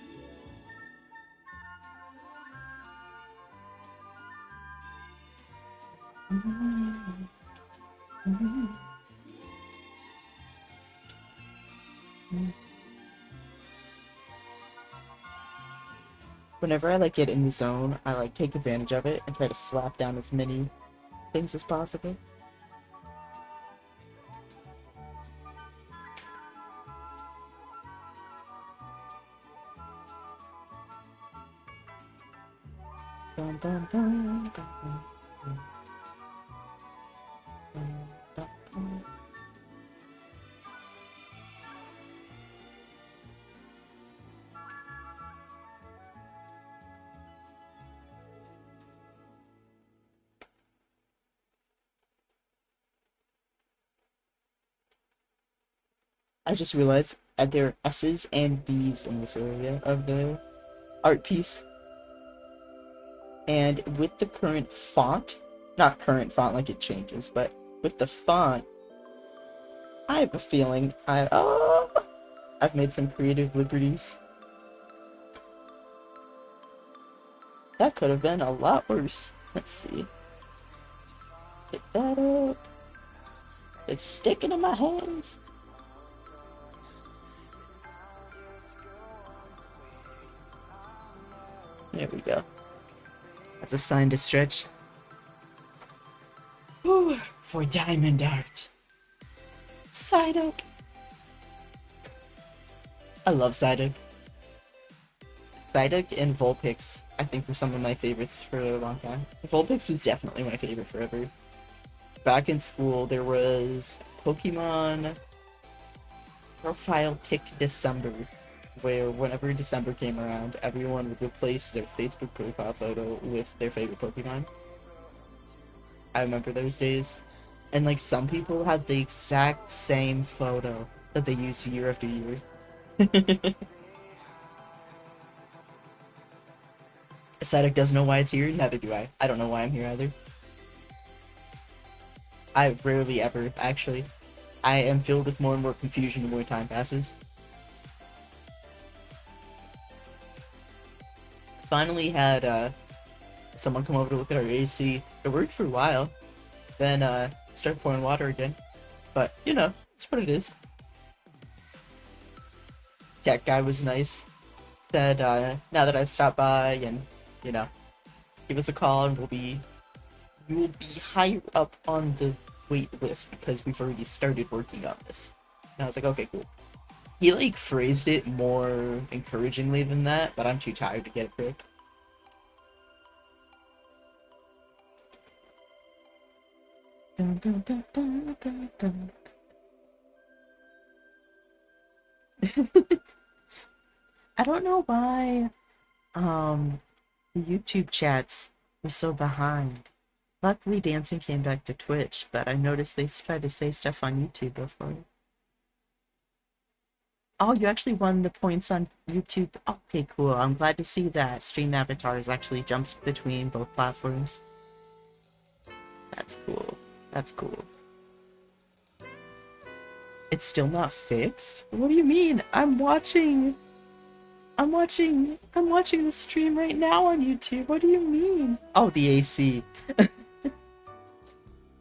Whenever I like get in the zone, I like take advantage of it and try to slap down as many things as possible. Dun, dun, dun, dun, dun, dun, dun, dun. I just realized that there are S's and B's in this area of the art piece. And with the current font, not current font like it changes, but with the font, I have a feeling I've made some creative liberties. That could have been a lot worse. Let's see. Pick that up. It's sticking in my hands. There we go. That's a sign to stretch. Whew, for diamond art. Psyduck. I love Psyduck. Psyduck and Vulpix, I think, were some of my favorites for a long time. Vulpix was definitely my favorite forever. Back in school, there was Pokemon Profile Pick December, where whenever December came around, everyone would replace their Facebook profile photo with their favorite Pokemon. I remember those days. And like some people had the exact same photo that they used year after year. Psyduck doesn't know why it's here, neither do I. I don't know why I'm here either. I rarely ever, actually. I am filled with more and more confusion the more time passes. Finally had someone come over to look at our AC. It worked for a while. Then started pouring water again. But, you know, it's what it is. Tech guy was nice. Said, now that I've stopped by and, you know, give us a call and we will be higher up on the wait list because we've already started working on this. And I was like, okay, cool. He, like, phrased it more encouragingly than that, but I'm too tired to get it correct. Dun, dun, dun, dun, dun, dun. I don't know why, the YouTube chats were so behind. Luckily, dancing came back to Twitch, but I noticed they tried to say stuff on YouTube before. Oh, you actually won the points on YouTube. Okay, cool. I'm glad to see that Stream Avatars actually jumps between both platforms. That's cool. That's cool. It's still not fixed? What do you mean? I'm watching the stream right now on YouTube. What do you mean? Oh, the AC.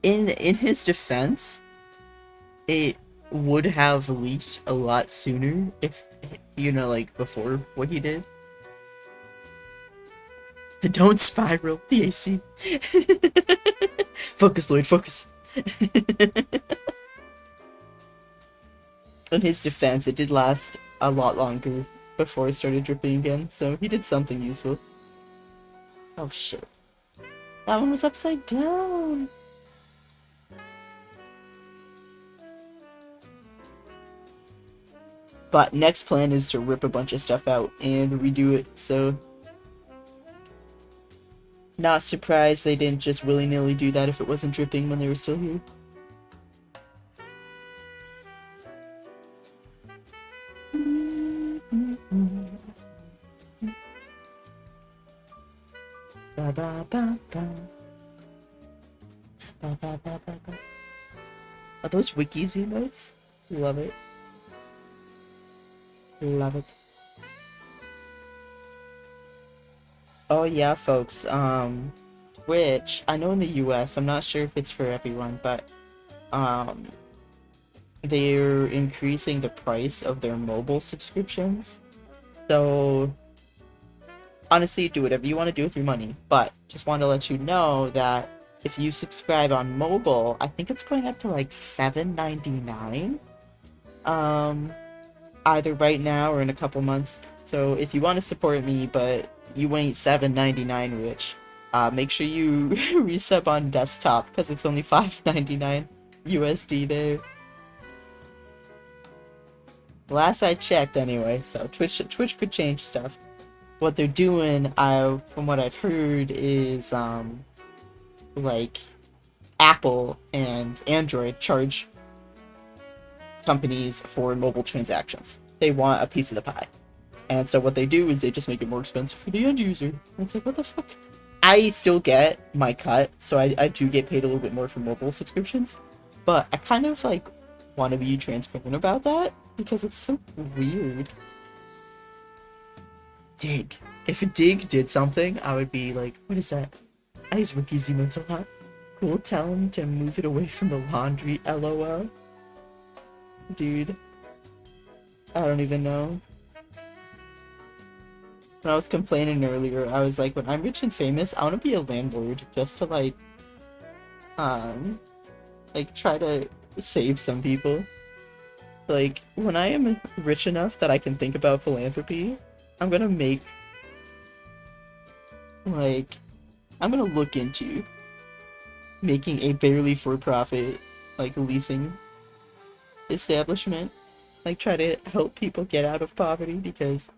In his defense, it would have leaked a lot sooner if, you know, like, before what he did. Don't spiral, the AC. Focus, Lloyd, focus. In his defense, it did last a lot longer before it started dripping again, so he did something useful. Oh shit. That one was upside down! But next plan is to rip a bunch of stuff out and redo it, so... Not surprised they didn't just willy-nilly do that if it wasn't dripping when they were still here. Ba ba ba ba. Ba ba Are those wikis emotes? Love it. Love it. Oh yeah, folks. Twitch, I know in the US, I'm not sure if it's for everyone, but um they're increasing the price of their mobile subscriptions. So honestly, do whatever you want to do with your money, but just want to let you know that if you subscribe on mobile, I think it's going up to like $7.99. Um Either right now or in a couple months. So if you want to support me, but you ain't $7.99 rich, make sure you resub on desktop because it's only $5.99 USD there. Last I checked, anyway. So Twitch could change stuff. What they're doing, from what I've heard, is like Apple and Android charge companies for mobile transactions. They want a piece of the pie. And so what they do is they just make it more expensive for the end user. And it's like, what the fuck? I still get my cut, so I do get paid a little bit more for mobile subscriptions. But I kind of like want to be transparent about that because it's so weird. Dig. If Dig did something, I would be like, what is that? I use Wiki's emotes a lot. Cool, tell him to move it away from the laundry, lol. Dude. I don't even know. When I was complaining earlier, I was like, when I'm rich and famous, I want to be a landlord just to try to save some people. Like, when I am rich enough that I can think about philanthropy, I'm gonna make, like, I'm gonna look into making a barely for-profit, like, leasing establishment. Like, try to help people get out of poverty because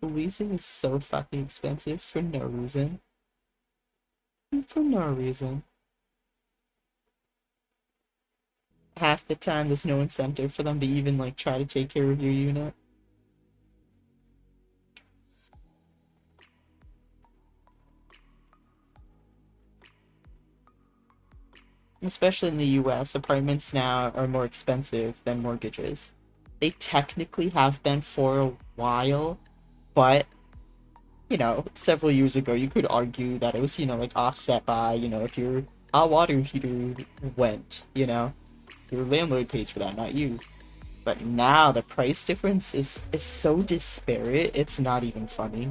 leasing is so fucking expensive for no reason. For no reason. Half the time there's no incentive for them to even like try to take care of your unit. Especially in the US, apartments now are more expensive than mortgages. They technically have been for a while, but you know, several years ago you could argue that it was, you know, like offset by, you know, if your hot water heater went, you know, your landlord pays for that, not you. But now the price difference is so disparate, it's not even funny.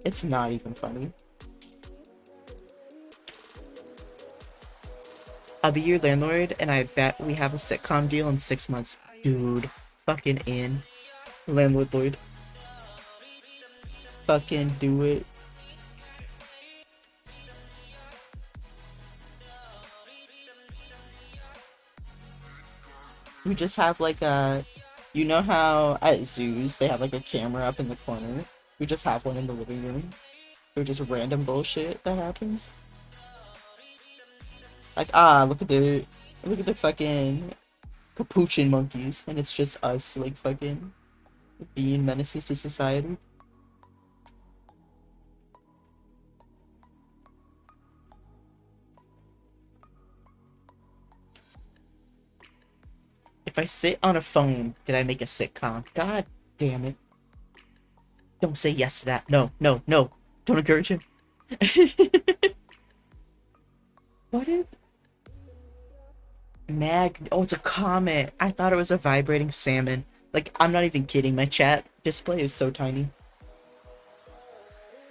It's not even funny. I'll be your landlord, and I bet we have a sitcom deal in 6 months. Dude, fucking in. Landlord Lloyd. Fucking do it. We just have like a... You know how at zoos they have like a camera up in the corner? We just have one in the living room. Or just random bullshit that happens. Like, look at the fucking capuchin monkeys, and it's just us, like, fucking being menaces to society. If I sit on a phone, did I make a sitcom? God damn it. Don't say yes to that. No, no, no. Don't encourage him. What if... Oh, it's a comet. I thought it was a vibrating salmon. Like, I'm not even kidding. My chat display is so tiny.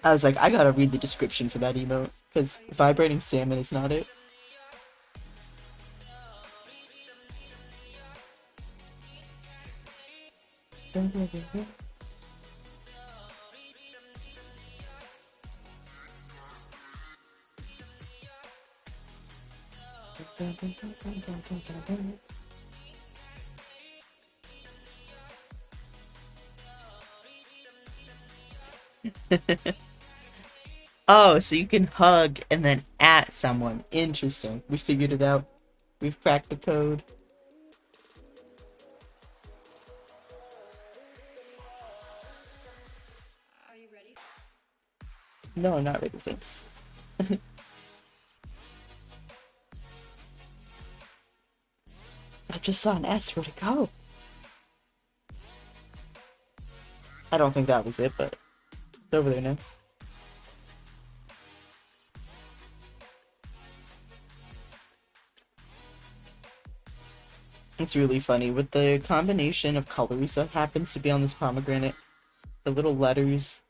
I was like, I gotta read the description for that emote, because vibrating salmon is not it. Oh, so you can hug and then at someone. Interesting. We figured it out. We've cracked the code. Are you ready? No, I'm not ready, thanks. I just saw an S. Where'd it go? I don't think that was it, but it's over there now. It's really funny with the combination of colors that happens to be on this pomegranate. The little letters.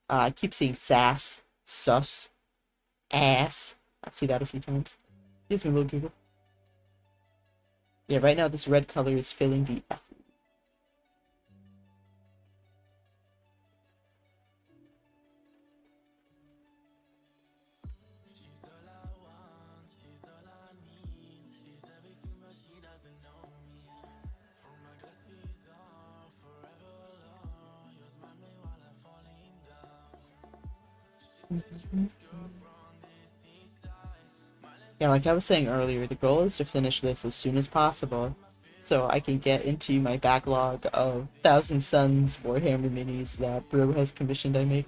I keep seeing sass, sus, ass. I see that a few times. Gives me a little giggle. Yeah, right now this red color is filling the F. Yeah, like I was saying earlier, the goal is to finish this as soon as possible so I can get into my backlog of Thousand Suns Warhammer minis that Bro has commissioned I make.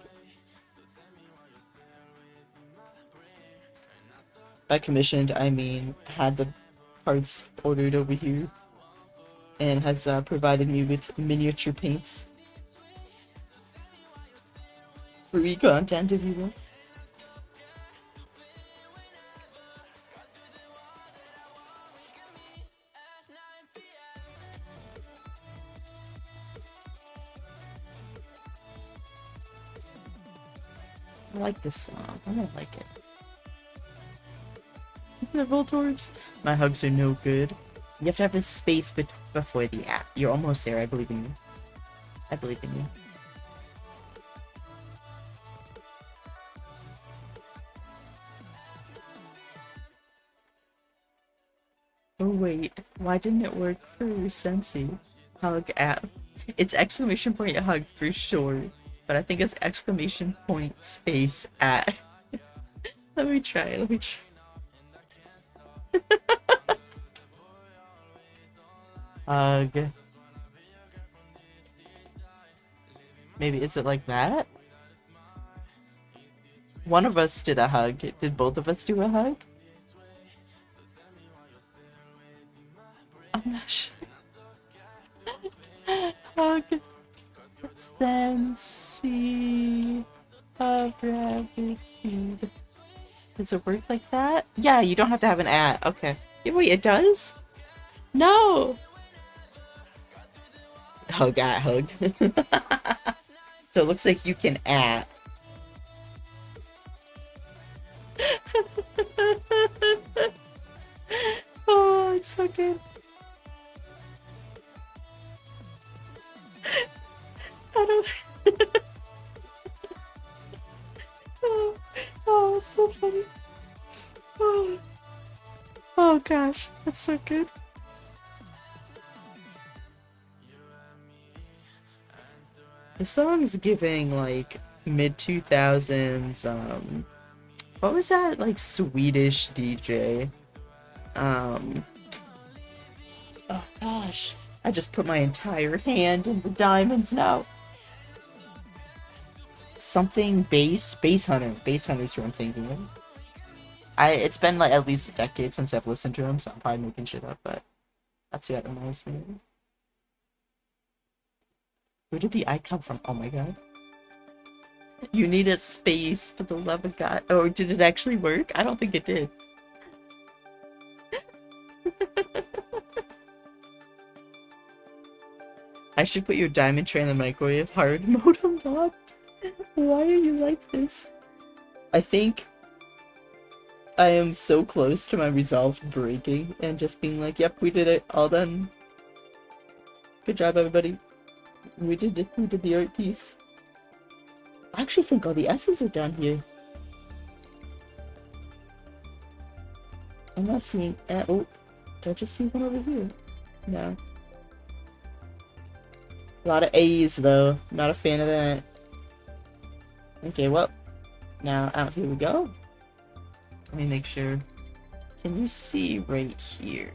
By commissioned, I mean had the parts ordered over here and has provided me with miniature paints. Free content, if you will. I like this song. I don't like it. The Voltorbs. My hugs are no good. You have to have a space before the app. You're almost there. I believe in you. I believe in you. Oh wait, why didn't it work for Sensi? Hug app. It's exclamation point hug for sure, but I think it's exclamation point space at. Let me try. Let me try. Hug. Maybe is it like that? One of us did a hug. Did both of us do a hug? I'm not sure. Hug. Sensi of gratitude. Does it work like that? Yeah, you don't have to have an at. Okay. Yeah, wait, it does? No! Hug at hug. So it looks like you can at. Oh, it's so good. I don't. Oh, it's so funny. Oh gosh, that's so good. The song's giving like mid 2000s. What was that like Swedish DJ? Oh gosh, I just put my entire hand in the diamonds now. Something bass hunter's who I'm thinking of. It's been like at least a decade since I've listened to him, so I'm probably making shit up, but that's what it reminds me of. Where did the eye come from? Oh my god. You need a space for the love of God. Oh, did it actually work? I don't think it did. I should put your diamond tray in the microwave. Hard mode unlocked. Why are you like this? I think I am so close to my resolve breaking and just being like, yep, we did it. All done. Good job, everybody. We did it. We did the art piece. I actually think all the S's are down here. I'm not seeing... oh, did I just see one over here? No. A lot of A's, though. Not a fan of that. Okay, well. Now, out here we go. Let me make sure. Can you see right here?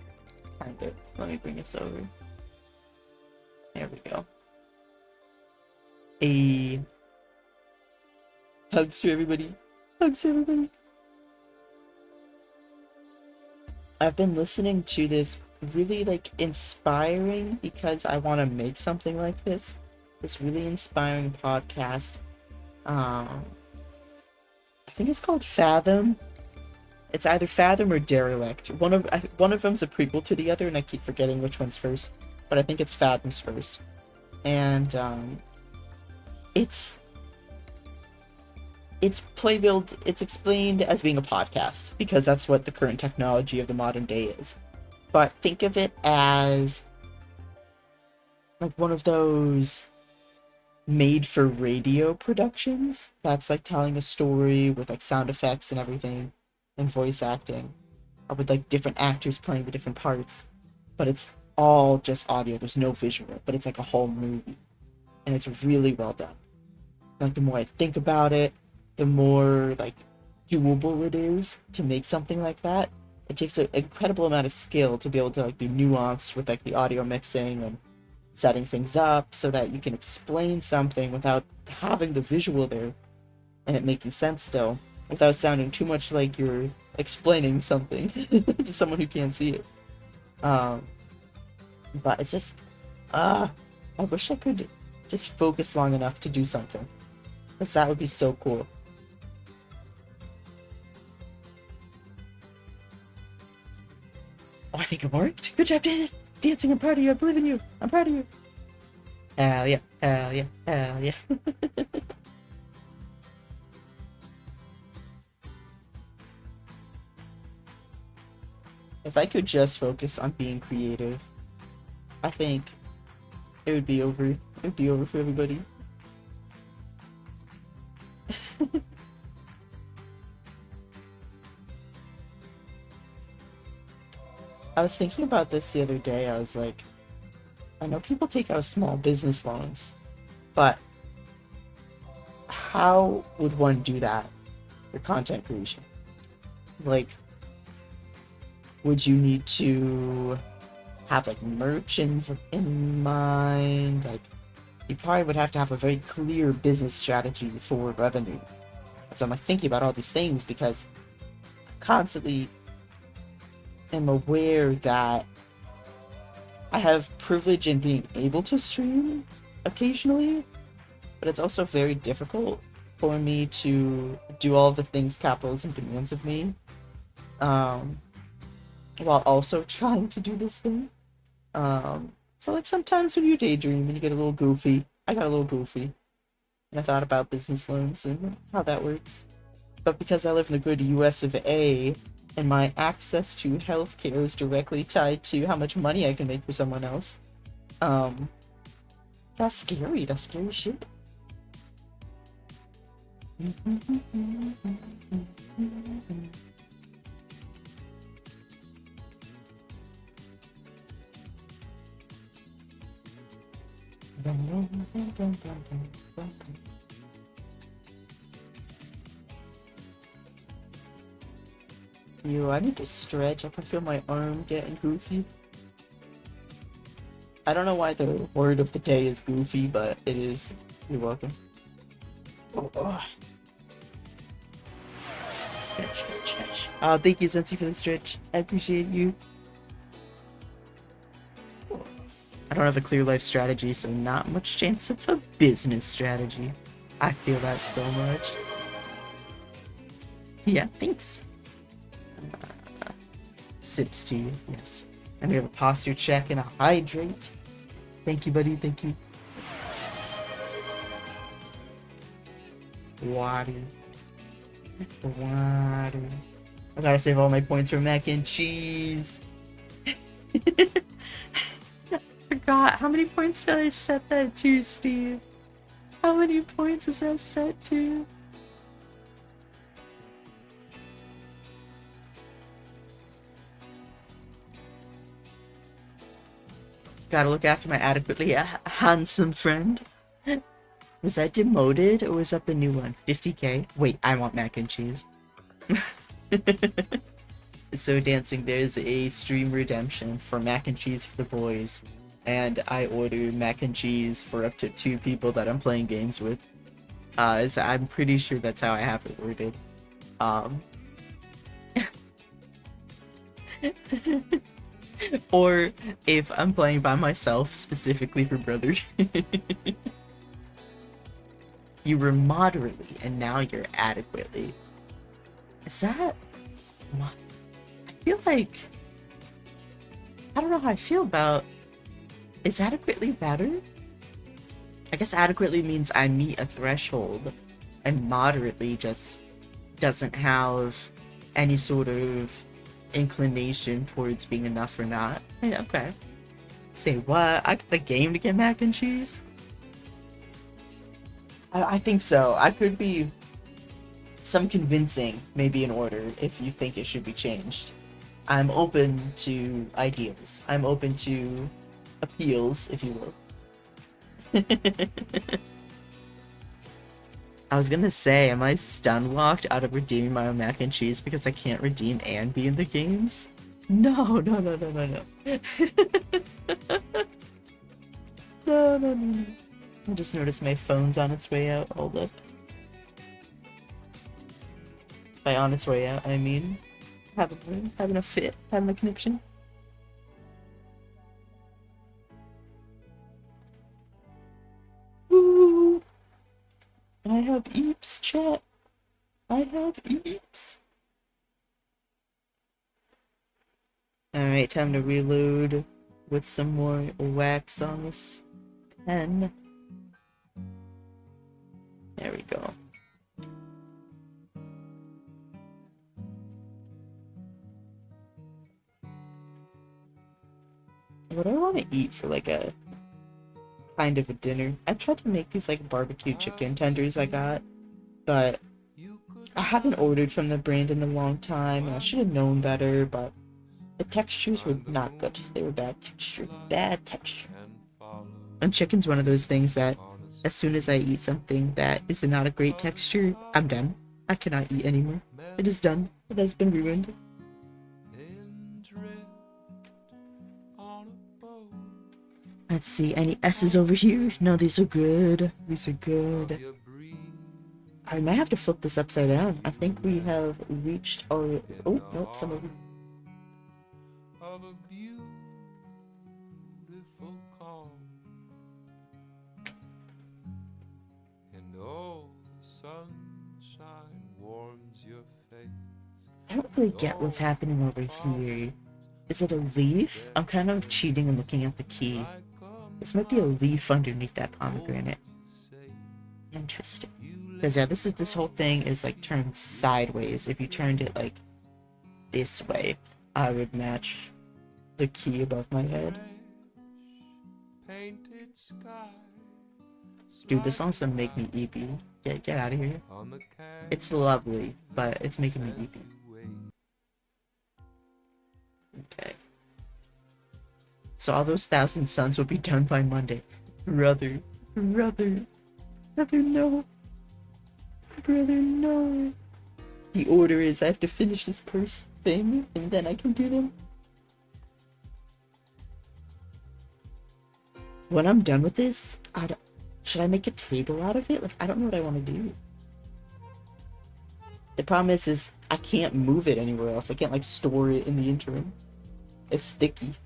Kind of. Let me bring this over. There we go. A hugs to everybody. Hugs to everybody. I've been listening to this really like inspiring because I want to make something like this. This really inspiring podcast. I think it's called Fathom. It's either Fathom or Derelict. One of them's a prequel to the other, and I keep forgetting which one's first. But I think it's Fathom's first. And it's playbuild. It's explained as being a podcast because that's what the current technology of the modern day is. But think of it as like one of those made for radio productions that's like telling a story with like sound effects and everything and voice acting, with like different actors playing the different parts, but it's all just audio. There's no visual, but it's like a whole movie, and it's really well done. Like the more I think about it, the more like doable it is to make something like that. It takes an incredible amount of skill to be able to like be nuanced with like the audio mixing and setting things up so that you can explain something without having the visual there and it making sense still, without sounding too much like you're explaining something to someone who can't see it. But it's just, I wish I could just focus long enough to do something, because that would be so cool. Oh, I think it worked. Good job, dancing. I'm proud of you. I believe in you. I'm proud of you. Hell yeah. Hell yeah. Hell yeah. If I could just focus on being creative, I think it would be over. It would be over for everybody. I was thinking about this the other day. I was like, I know people take out small business loans, but how would one do that for content creation? Like, would you need to have like merch in mind? Like, you probably would have to have a very clear business strategy for revenue. So I'm like thinking about all these things because I constantly am aware that I have privilege in being able to stream occasionally, but it's also very difficult for me to do all of the things capitalism demands of me, while also trying to do this thing. So like sometimes when you daydream and you get a little goofy, I got a little goofy, and I thought about business loans and how that works. But because I live in the good US of A, and my access to healthcare is directly tied to how much money I can make for someone else, that's scary. That's scary shit. I need to stretch. I can feel my arm getting goofy. I don't know why the word of the day is goofy, but it is. You're welcome. Oh. Stretch. Oh, thank you, Sensi, for the stretch. I appreciate you. I don't have a clear life strategy, so not much chance of a business strategy. I feel that so much. Yeah, thanks. Sips to you, yes. And we have a posture check and a hydrate. Thank you, buddy, thank you. Water. I gotta save all my points for mac and cheese. I forgot. How many points did I set that to, Steve? How many points is that set to? Gotta look after my adequately handsome friend. Was that demoted or was that the new one? 50k? Wait, I want mac and cheese. So dancing, there's a stream redemption for mac and cheese for the boys. And I order mac and cheese for up to 2 people that I'm playing games with. So I'm pretty sure that's how I have it worded. Or if I'm playing by myself specifically for brother, you were moderately and now you're adequately. Is that? I feel like I don't know how I feel about. Is adequately better? I guess adequately means I meet a threshold, and moderately just doesn't have any sort of inclination towards being enough or not. Yeah, okay. Say what? I got a game to get mac and cheese? I think so. I could be some convincing, maybe in order, if you think it should be changed. I'm open to ideas. I'm open to appeals, if you will. I was gonna say, am I stun locked out of redeeming my own mac and cheese because I can't redeem and be in the games? No, no, no, no, no, no. No, no, no, no. I just noticed my phone's on its way out. Hold up. By on its way out, I mean having a fit, having a conniption. Woo! I have eeps, chat. I have eeps. Alright, time to reload with some more wax on this pen. There we go. What do I want to eat for like a kind of a dinner? I tried to make these like barbecue chicken tenders I got, but I haven't ordered from the brand in a long time and I should have known better, but the textures were not good. They were bad texture. Bad texture. And chicken's one of those things that as soon as I eat something that is not a great texture, I'm done. I cannot eat anymore. It is done. It has been ruined. Let's see, any S's over here? No, these are good. These are good. I might have to flip this upside down. I think we have reached our... Oh, nope, some over. I don't really get what's happening over here. Is it a leaf? I'm kind of cheating and looking at the key. This might be a leaf underneath that pomegranate. Interesting. Because yeah, this whole thing is like turned sideways. If you turned it like this way, I would match the key above my head. Dude, this song's gonna make me eepy. Get out of here. It's lovely, but it's making me eepy. Okay. So all those 1,000 suns will be done by Monday. Brother. Brother. Brother, no. Brother, no. The order is I have to finish this curse thing, and then I can do them. When I'm done with this, should I make a table out of it? Like, I don't know what I want to do. The problem is I can't move it anywhere else. I can't, like, store it in the interim. It's sticky.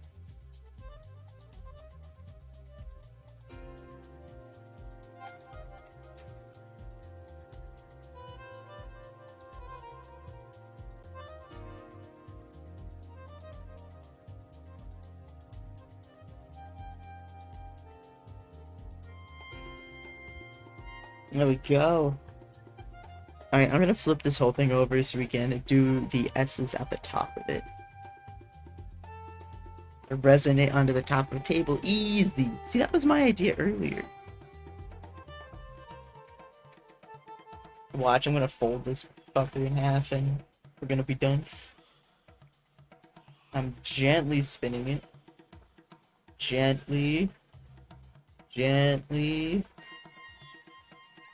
There we go. Alright, I'm gonna flip this whole thing over so we can do the S's at the top of it. Resonate onto the top of the table. Easy. See, that was my idea earlier. Watch, I'm gonna fold this fucker in half and we're gonna be done. I'm gently spinning it. Gently. Gently.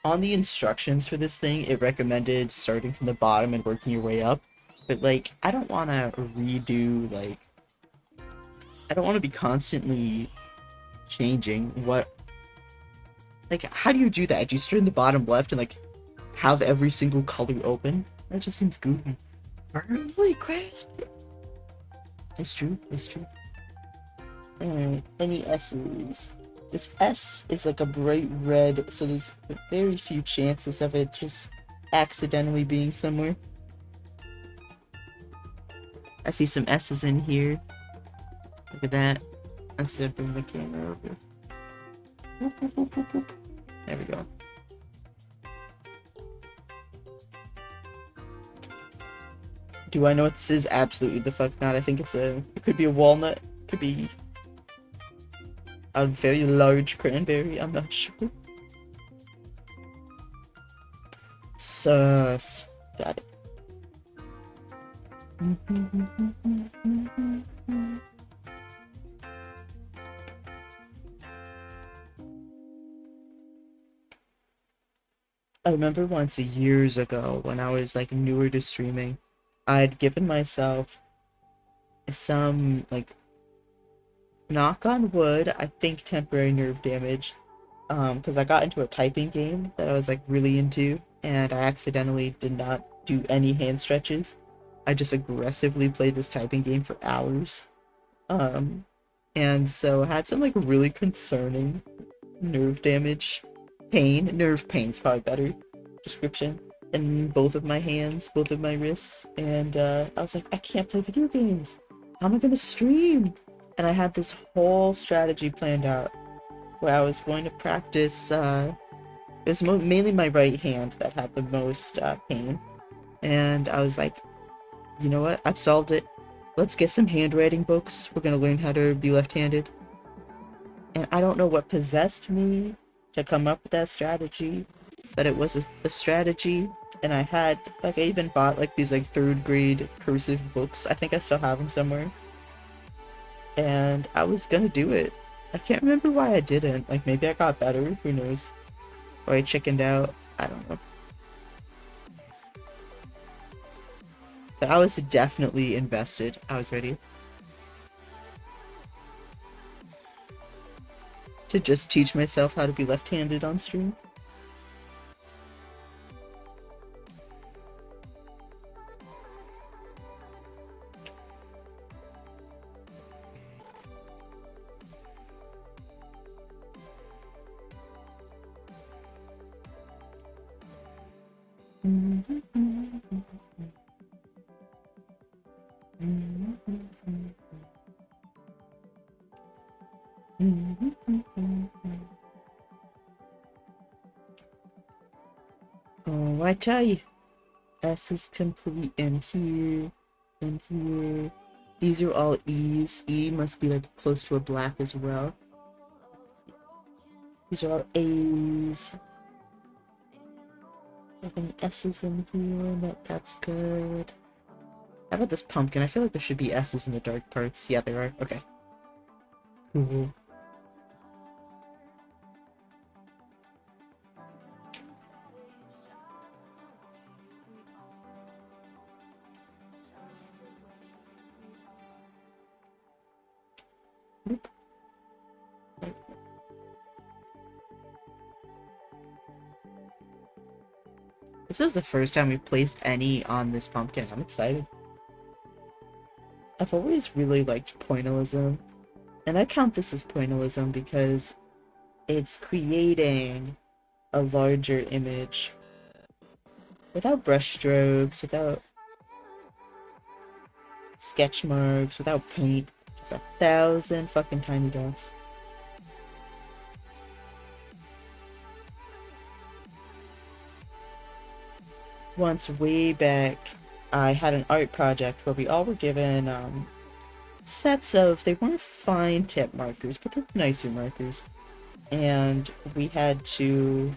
On the instructions for this thing, it recommended starting from the bottom and working your way up. But, like, I don't want to redo, like... I don't want to be constantly changing what... Like, how do you do that? Do you start in the bottom left and, like, have every single color open? That just seems goofy. Really crisp. It's true, it's true. Alright, any S's? This S is like a bright red, so there's very few chances of it just accidentally being somewhere. I see some S's in here. Look at that. Let's bring the camera over. Whoop, whoop, whoop, whoop, whoop. There we go. Do I know what this is? Absolutely the fuck not. I think it could be a walnut. It could be a very large cranberry. I'm not sure. Sus. Got it. I remember once years ago when I was like newer to streaming, I'd given myself some like, knock on wood, I think temporary nerve damage, because I got into a typing game that I was like really into, and I accidentally did not do any hand stretches. I just aggressively played this typing game for hours. And so I had some like really concerning nerve damage. Nerve pain's probably better description, in both of my hands, both of my wrists, and I was like, I can't play video games. How am I gonna stream? And I had this whole strategy planned out where I was going to practice, it was mainly my right hand that had the most pain, and I was like, you know what, I've solved it. Let's get some handwriting books. We're gonna learn how to be left-handed. And I don't know what possessed me to come up with that strategy, but it was a strategy, and I had, like, I even bought, like, these, like, 3rd grade cursive books. I think I still have them somewhere. And I was gonna do it. I can't remember why I didn't. Like, maybe I got better, who knows? Or I chickened out, I don't know. But I was definitely invested. I was ready to just teach myself how to be left-handed on stream. Oh, I tell you, S is complete in here, in here. These are all E's. E must be like close to a black as well. These are all A's. Like any S's in here. That's good. How about this pumpkin? I feel like there should be S's in the dark parts. Yeah, there are. Okay. Cool. Nope. This is the first time we've placed any on this pumpkin. I'm excited. I've always really liked pointillism, and I count this as pointillism because it's creating a larger image without brush strokes, without sketch marks, without paint. Just 1,000 fucking tiny dots. Once way back, I had an art project where we all were given sets of, they weren't fine tip markers, but they're nicer markers. And we had to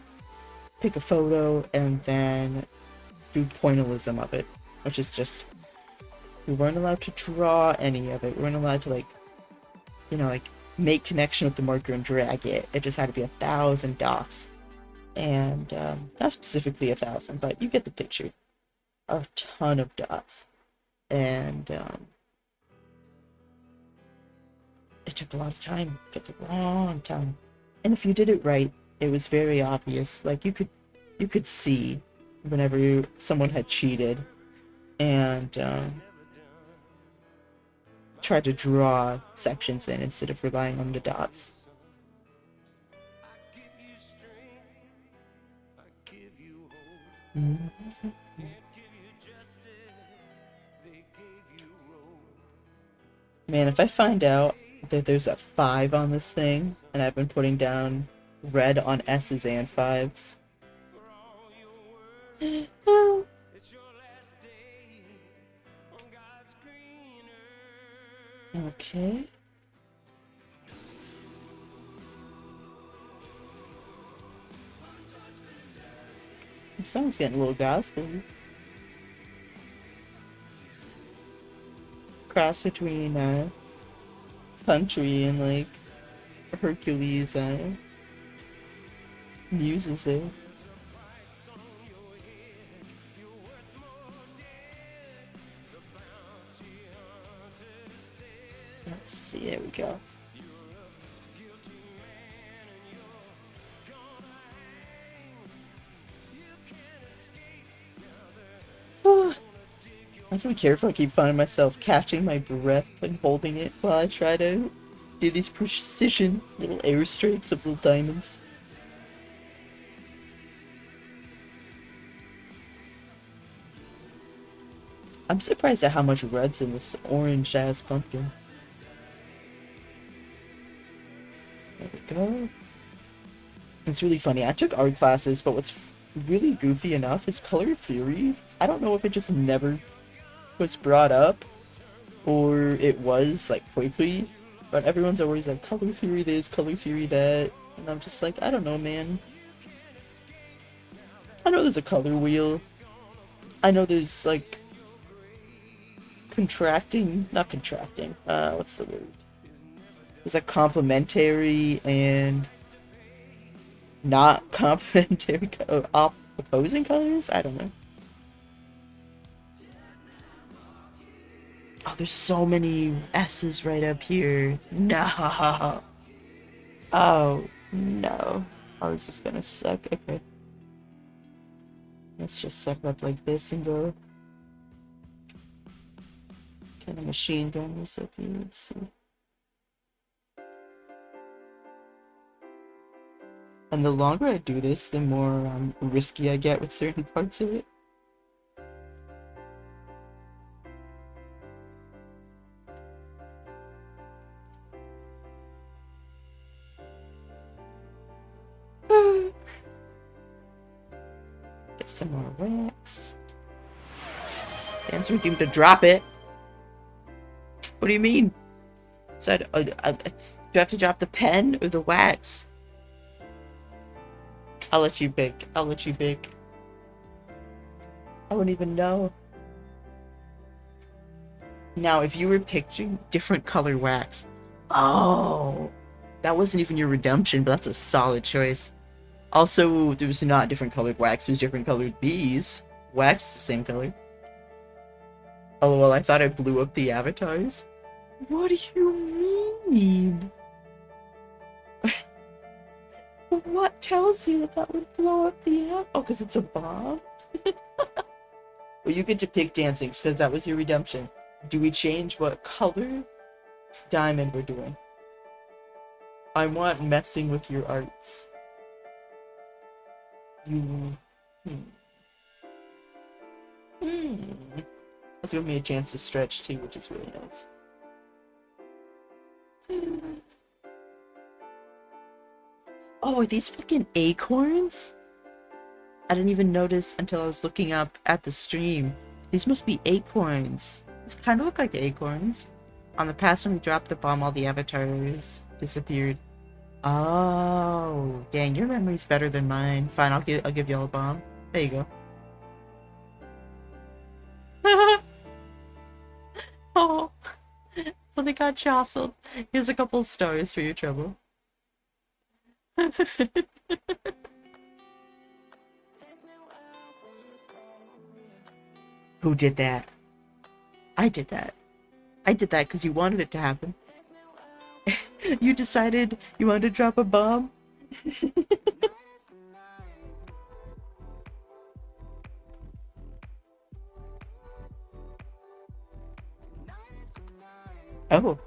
pick a photo and then do pointillism of it, which is just, we weren't allowed to draw any of it. We weren't allowed to, like, you know, like, make connection with the marker and drag it. It just had to be 1,000 dots. And not specifically 1,000, but you get the picture. A ton of dots. And it took a lot of time. It took a long time. And if you did it right, it was very obvious. Like, you could see whenever someone had cheated. And try to draw sections in instead of relying on the dots. Man, if I find out that there's a 5 on this thing, and I've been putting down red on S's and 5s. Oh. Okay. The song's getting a little gospel. Cross between country and like Hercules uses it. Let's see, there we go. I have to be careful. I keep finding myself catching my breath and holding it while I try to do these precision little airstrikes of little diamonds. I'm surprised at how much red's in this orange ass pumpkin. There we go. It's really funny. I took art classes, but what's really goofy enough is color theory. I don't know if it just never was brought up or it was like quickly, but everyone's always like color theory this, color theory that, and I'm just like, I don't know, man. I know there's a color wheel. I know there's like not contracting, what's the word? There's like complementary and not complementary opposing colors? I don't know. Oh, there's so many S's right up here. No. Oh, no. Oh, this is gonna suck. Okay. Let's just set up like this and go. Kind of machine gun this up here. Let's see. And the longer I do this, the more risky I get with certain parts of it. Get some more wax. Answer team to drop it. What do you mean? So do I have to drop the pen or the wax? I'll let you pick. I'll let you pick. I wouldn't even know. Now, if you were picking different color wax, oh, that wasn't even your redemption, but that's a solid choice. Also, there was not different colored wax, it was different colored bees. Wax is the same color. Oh, well, I thought I blew up the avatars. What do you mean? What tells you that would blow up the app? Oh, because it's a bomb? Well, you get to pick dancing, because that was your redemption. Do we change what color diamond we're doing? I want messing with your arts. That's giving me a chance to stretch too, which is really nice. Oh, are these fucking acorns? I didn't even notice until I was looking up at the stream. These must be acorns. These kind of look like acorns. On the past when we dropped the bomb, all the avatars disappeared. Oh, dang, your memory's better than mine. Fine, I'll give y'all a bomb. There you go. Oh, well, they got jostled. Here's a couple stars for your trouble. Who did that? I did that. I did that because you wanted it to happen. You decided you wanted to drop a bomb? Oh.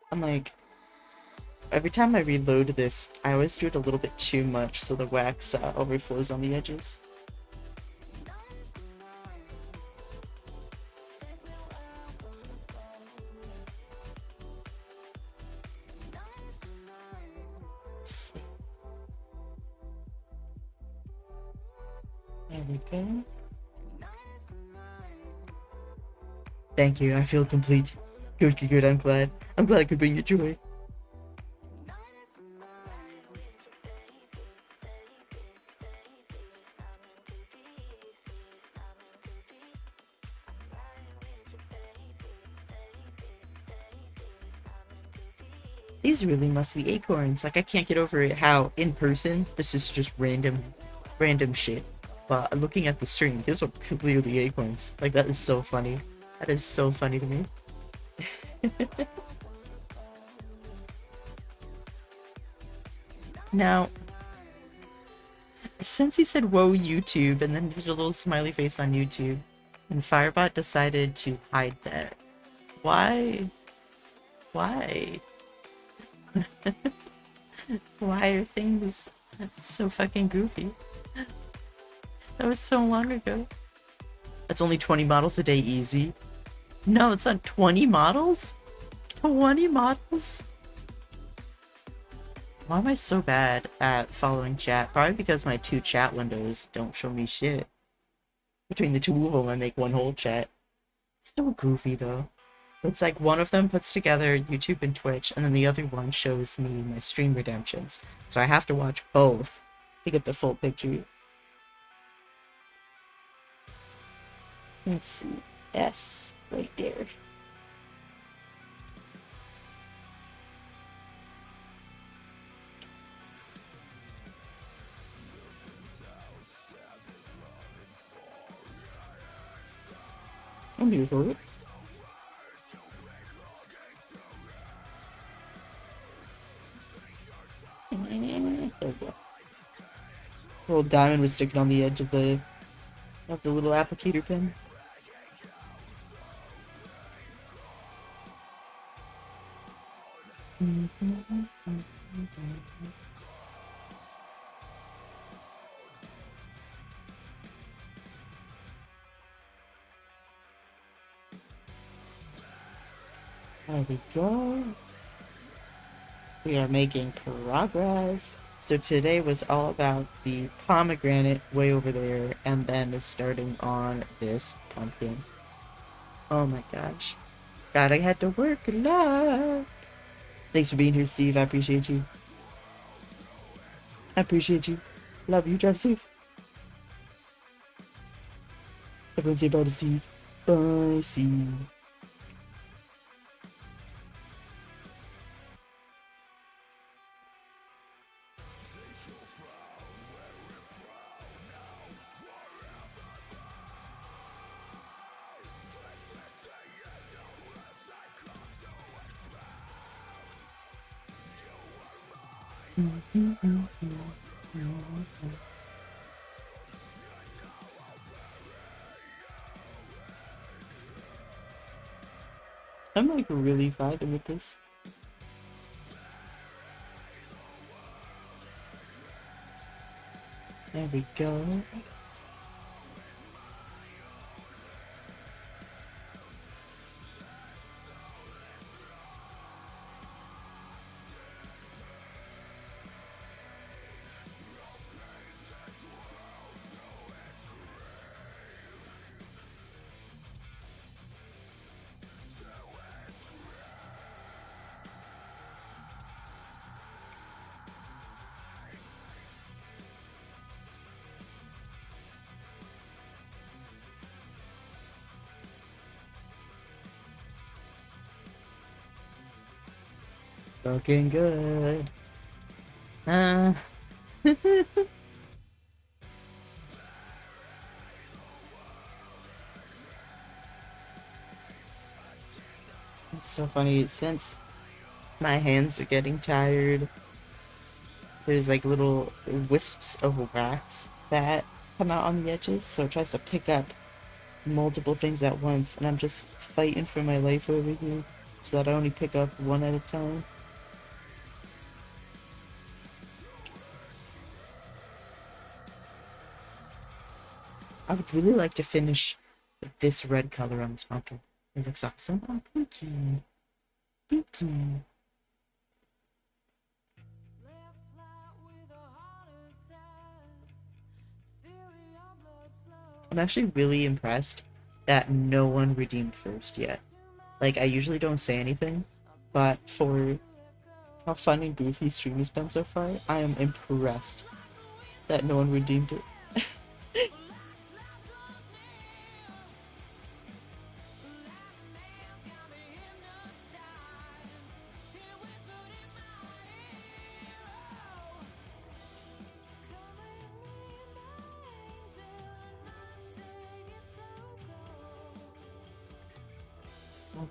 I'm like, every time I reload this, I always do it a little bit too much so the wax overflows on the edges. Let's see. There we go. Thank you, I feel complete. Good, good, good, I'm glad. I'm glad I could bring you joy. These really must be acorns. Like, I can't get over it how, in person, this is just random shit. But looking at the stream, those are clearly acorns. Like, that is so funny. That is so funny to me. Now, since he said, "Whoa, YouTube," and then did a little smiley face on YouTube, and Firebot decided to hide that. Why? Why? Why are things so fucking goofy? That was so long ago. That's only 20 models a day easy. No, it's not 20 models? 20 models? Why am I so bad at following chat? Probably because my two chat windows don't show me shit. Between the two of them, I make one whole chat. It's so goofy, though. It's like one of them puts together YouTube and Twitch, and then the other one shows me my stream redemptions. So I have to watch both to get the full picture. Let's see. S, right there. I'm here for it. There we go. Little diamond was sticking on the edge of the little applicator pen. There we go. We are making progress. So today was all about the pomegranate way over there, and then starting on this pumpkin. Oh my gosh. God, I had to work a lot. Thanks for being here, Steve. I appreciate you. I appreciate you. Love you. Drive safe. Everyone say bye to Steve. Bye, Steve. I'm like really vibing with this. There we go. Looking good. It's so funny since my hands are getting tired. There's like little wisps of wax that come out on the edges, so it tries to pick up multiple things at once, and I'm just fighting for my life over here so that I only pick up one at a time. I would really like to finish this red color on this pumpkin. It looks awesome. Oh, thank you. Thank you. I'm actually really impressed that no one redeemed first yet. Like, I usually don't say anything, but for how fun and goofy stream has been so far, I am impressed that no one redeemed it.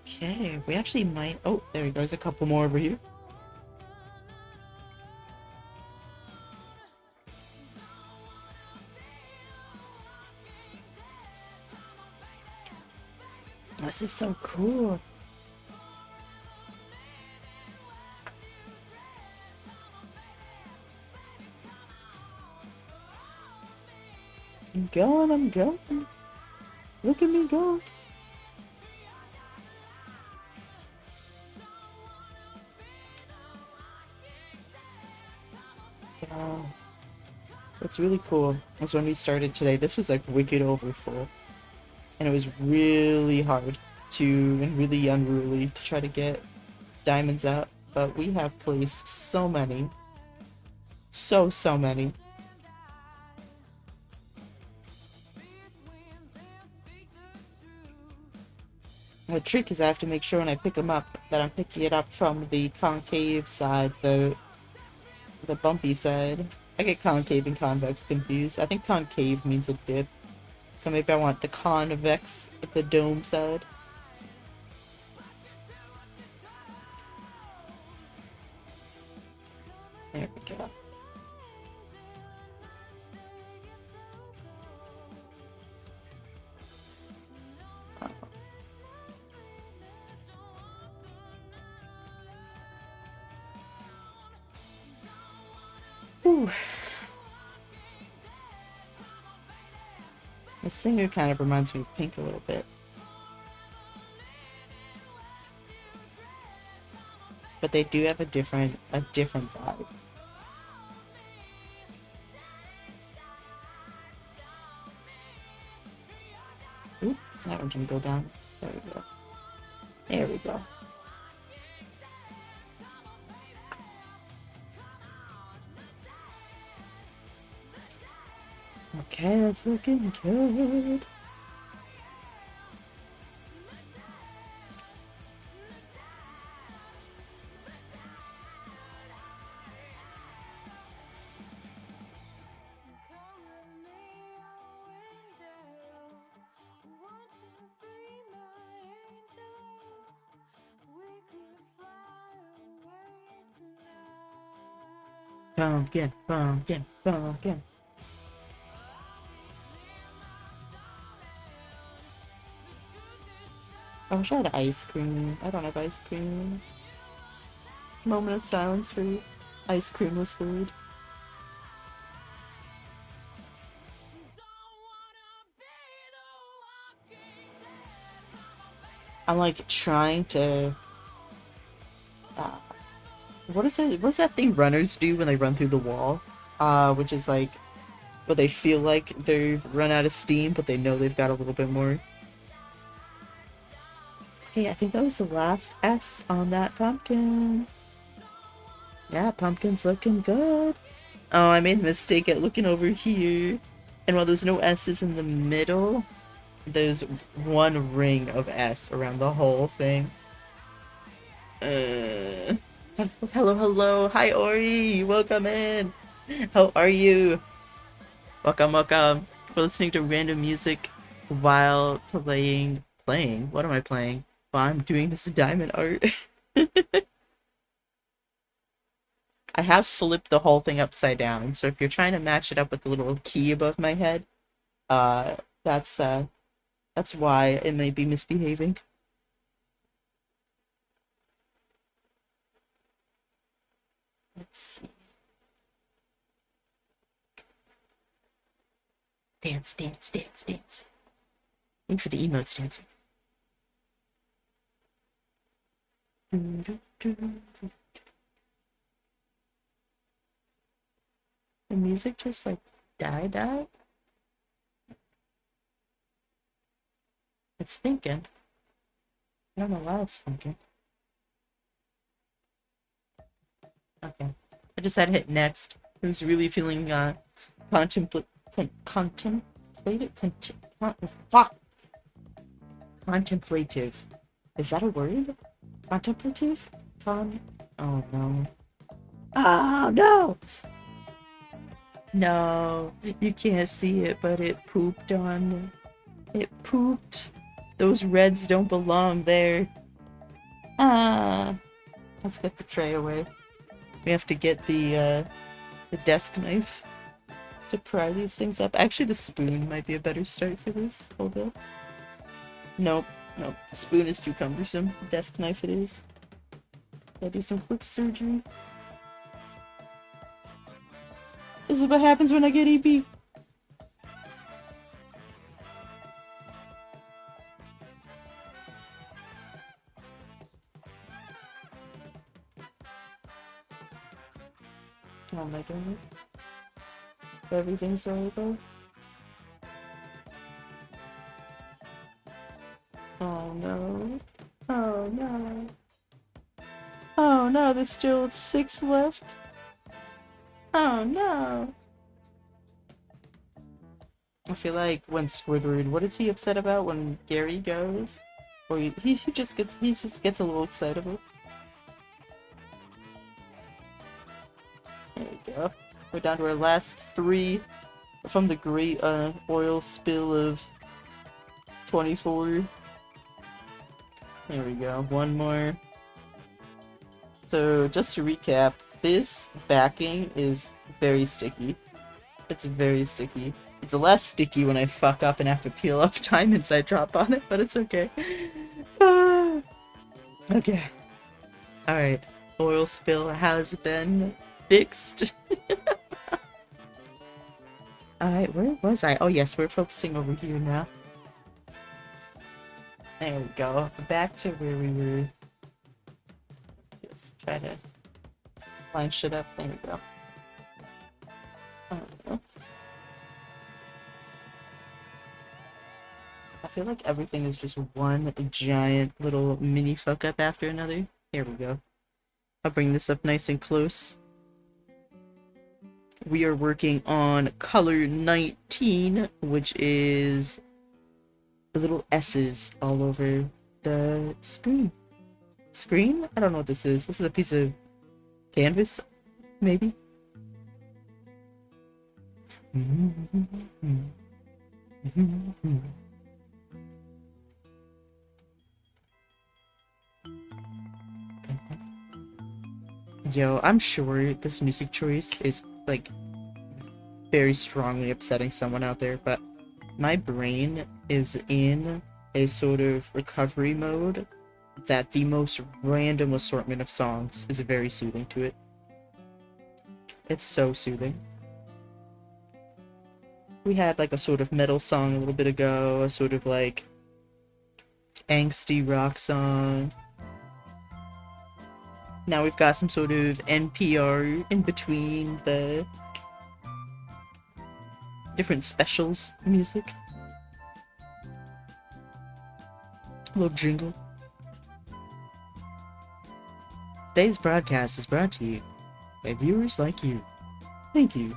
Okay, we actually might... Oh, there he goes, a couple more over here. This is so cool. I'm going, I'm going. Look at me go. Wow. What's really cool is when we started today, this was like wicked overfull. And it was really hard to, and really unruly to try to get diamonds out. But we have placed so many. So many. The trick is I have to make sure when I pick them up that I'm picking it up from the concave side, the bumpy side. I get concave and convex confused. I think concave means a dip. So maybe I want the convex, the dome side. There we go. Ooh. The singer kind of reminds me of Pink a little bit. But they do have a different vibe. Oop, that one didn't go down. There we go. There we go. Okay, that's looking good. Pumpkin, pumpkin, pumpkin. I wish I had ice cream. I don't have ice cream. Moment of silence for ice creamless Lloyd. I'm like trying to... what's that thing runners do when they run through the wall? Which is like, where they feel like they've run out of steam, but they know they've got a little bit more. Okay, I think that was the last S on that pumpkin. Yeah, pumpkin's looking good. Oh, I made the mistake at looking over here. And while there's no S's in the middle, there's one ring of S around the whole thing. Hello, hello. Hi, Ori. Welcome in. How are you? Welcome, welcome. We're listening to random music while playing. What am I playing? while I'm doing this diamond art. I have flipped the whole thing upside down, so if you're trying to match it up with the little key above my head, uh, that's uh, that's why it may be misbehaving. Let's see. Dance, dance, dance, dance. Wait for the emotes dancing. The music just like died out. It's thinking. I don't know why it's thinking. Okay. I just had to hit next. I was really feeling contemplative. Fuck. Contemplative. Is that a word? Contemplative? Oh no. Oh no! No, you can't see it, but it pooped on. It pooped. Those reds don't belong there. Ah. Let's get the tray away. We have to get the desk knife to pry these things up. Actually, the spoon might be a better start for this. Hold up. Nope. Nope. The spoon is too cumbersome. Desk knife it is. Gotta do some quick surgery. This is what happens when I get EP. Oh my god. Everything's horrible. Oh no. Oh no. Oh no, there's still 6 left. Oh no. I feel like when Squidward, what is he upset about when Gary goes? Or he just gets a little excitable. There we go. We're down to our last 3 from the great oil spill of 24. There we go. 1 more. So just to recap, this backing is very sticky. It's very sticky. It's less sticky when I fuck up and have to peel up diamonds I drop on it, but it's okay. Okay. Alright. Oil spill has been fixed. Alright, where was I? Oh yes, we're focusing over here now. There we go. Back to where we were. Just try to line shit up. There we go. I feel like everything is just one giant little mini fuck up after another. Here we go. I'll bring this up nice and close. We are working on color 19, which is the little S's all over the screen. Screen? I don't know what this is. This is a piece of canvas, maybe? Yo, I'm sure this music choice is, like, very strongly upsetting someone out there, but my brain is in a sort of recovery mode that the most random assortment of songs is very soothing to it. It's so soothing. We had, like, a sort of metal song a little bit ago, a sort of, like, angsty rock song. Now we've got some sort of NPR in between the different specials music. A little jingle. Today's broadcast is brought to you by viewers like you. Thank you.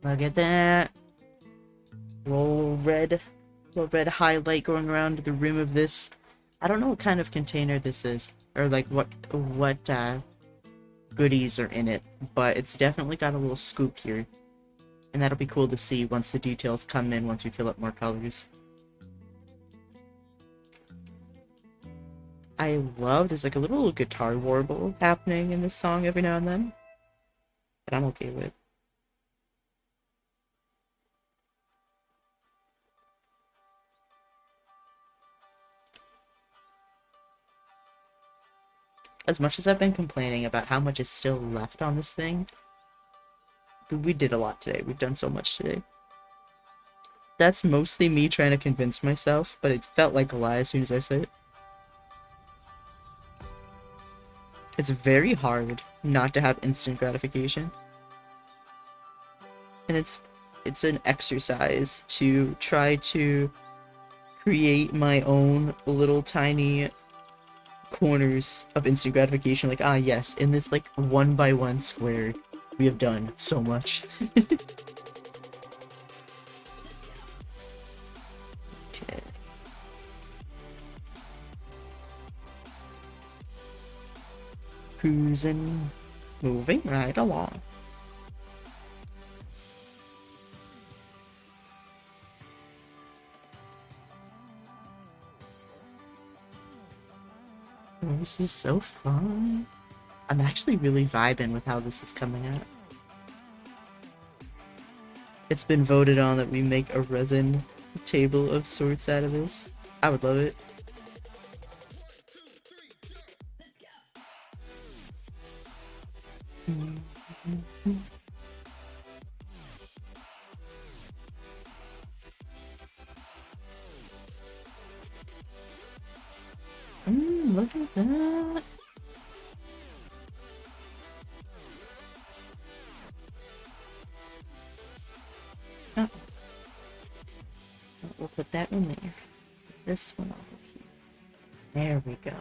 Look at that. Little red highlight going around the rim of this. I don't know what kind of container this is, or like what goodies are in it, but it's definitely got a little scoop here. And that'll be cool to see once the details come in, once we fill up more colors. I love, there's like a little guitar warble happening in this song every now and then. That I'm okay with. As much as I've been complaining about how much is still left on this thing, we did a lot today. We've done so much today. That's mostly me trying to convince myself, but it felt like a lie as soon as I said it. It's very hard not to have instant gratification. And it's an exercise to try to create my own little tiny corners of instant gratification. Like, ah yes, in this like 1x1 square, we have done so much. Okay. Cruising, moving right along. Oh, this is so fun. I'm actually really vibing with how this is coming out. It's been voted on that we make a resin table of sorts out of this. I would love it. Look at that. Oh. We'll put that one there. This one over here. There we go.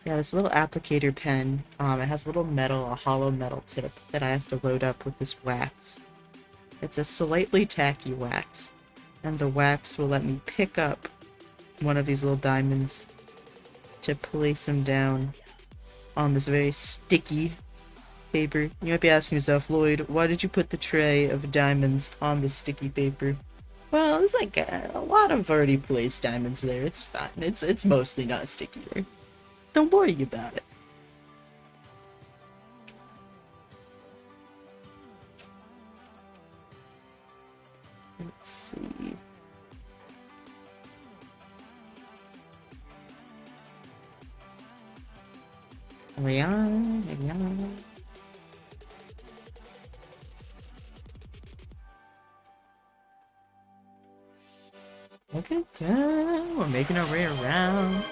Yeah, this little applicator pen, it has a little metal, a hollow metal tip that I have to load up with this wax. It's a slightly tacky wax, and the wax will let me pick up one of these little diamonds to place them down on this very sticky paper. You might be asking yourself, Lloyd, why did you put the tray of diamonds on the sticky paper? Well, there's like a lot of already placed diamonds there. It's fine. It's mostly not sticky there. Don't worry about it. Let's see. Yeah. Look at that. We're making our way around.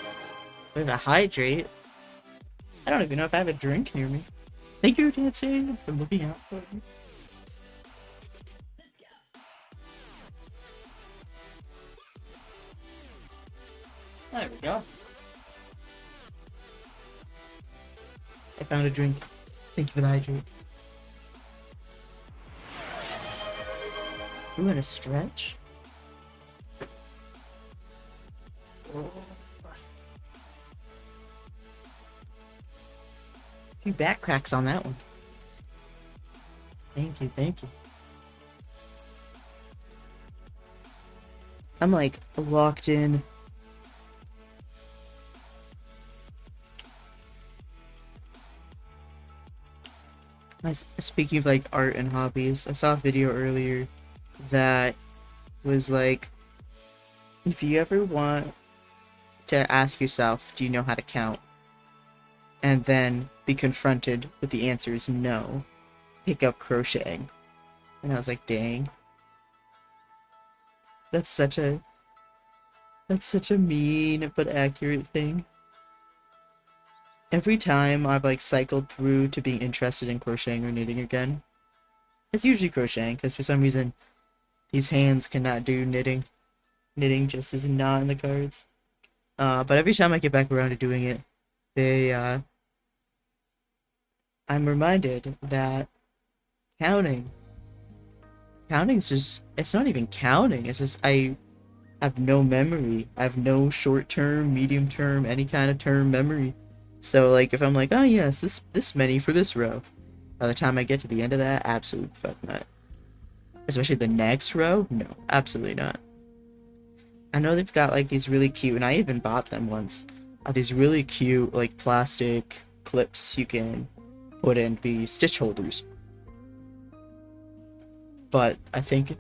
We have a hydrate. I don't even know if I have a drink near me. Thank you, dancing, for looking out for me. There we go. I found a drink. Thank you for the hydrate. Ooh, and a stretch. Oh. A few back cracks on that one. Thank you, thank you. I'm like locked in. Speaking of like art and hobbies, I saw a video earlier that was like, if you ever want to ask yourself, do you know how to count? And then be confronted with the answer is no, pick up crocheting. And I was like, dang. That's such a mean but accurate thing. Every time I've like cycled through to being interested in crocheting or knitting again, it's usually crocheting, because for some reason these hands cannot do knitting. Knitting just is not in the cards. But every time I get back around to doing it, I'm reminded that counting's just, it's not even counting, it's just I have no memory. I have no short-term, medium-term, any kind of term memory. So like if I'm like, oh yes, this many for this row, by the time I get to the end of that, absolutely fuck not. Especially the next row, no, absolutely not. I know they've got like these really cute, and I even bought them once. These really cute like plastic clips you can put in be stitch holders. But I think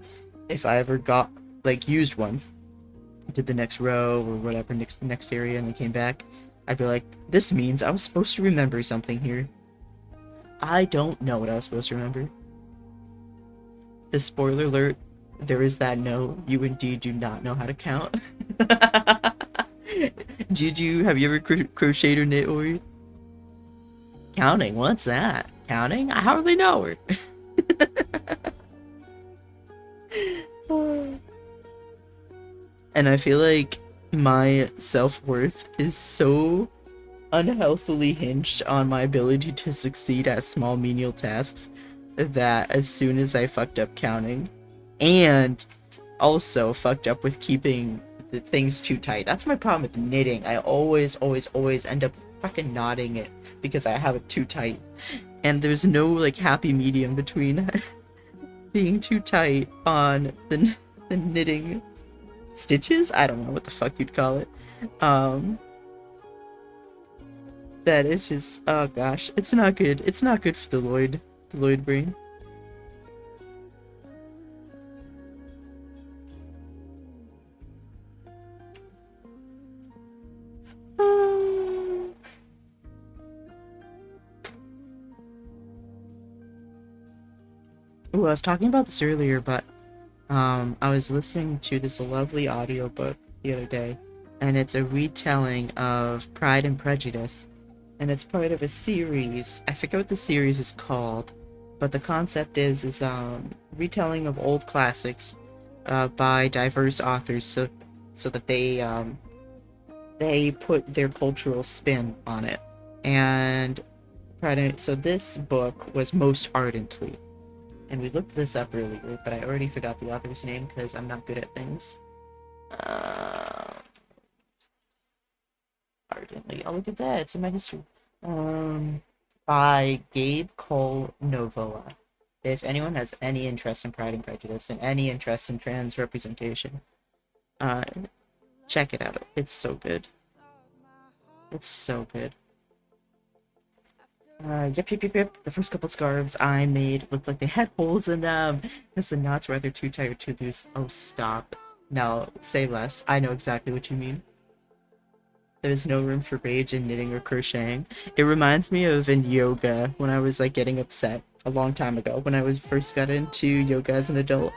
if I ever got like used one, did the next row or whatever next area, and then came back, I'd be like, this means I was supposed to remember something here. I don't know what I was supposed to remember. The spoiler alert, there is that no, you indeed do not know how to count. Have you ever crocheted or knit, or counting? What's that? Counting? I hardly know her. And I feel like my self-worth is so unhealthily hinged on my ability to succeed at small menial tasks that as soon as I fucked up counting and also fucked up with keeping the things too tight. That's my problem with knitting. I always end up fucking knotting it because I have it too tight. And there's no like happy medium between being too tight on the knitting stitches. I don't know what the fuck you'd call it. That is just, oh gosh, it's not good. It's not good for the Lloyd brain. Ooh, I was talking about this earlier, but I was listening to this lovely audiobook the other day, and it's a retelling of Pride and Prejudice, and it's part of a series. I forget what the series is called, but the concept is retelling of old classics by diverse authors, so that they put their cultural spin on it. And so this book was Most Ardently. And we looked this up earlier, but I already forgot the author's name because I'm not good at things. Ardently. Oh, look at that. It's in my history. By Gabe Cole Novoa. If anyone has any interest in Pride and Prejudice and any interest in trans representation, check it out. It's so good. It's so good. Yep. The first couple scarves I made looked like they had holes in them because the knots were either too tight or too loose. Oh, stop. No, say less. I know exactly what you mean. There's no room for rage in knitting or crocheting. It reminds me of in yoga when I was like getting upset a long time ago when I first got into yoga as an adult.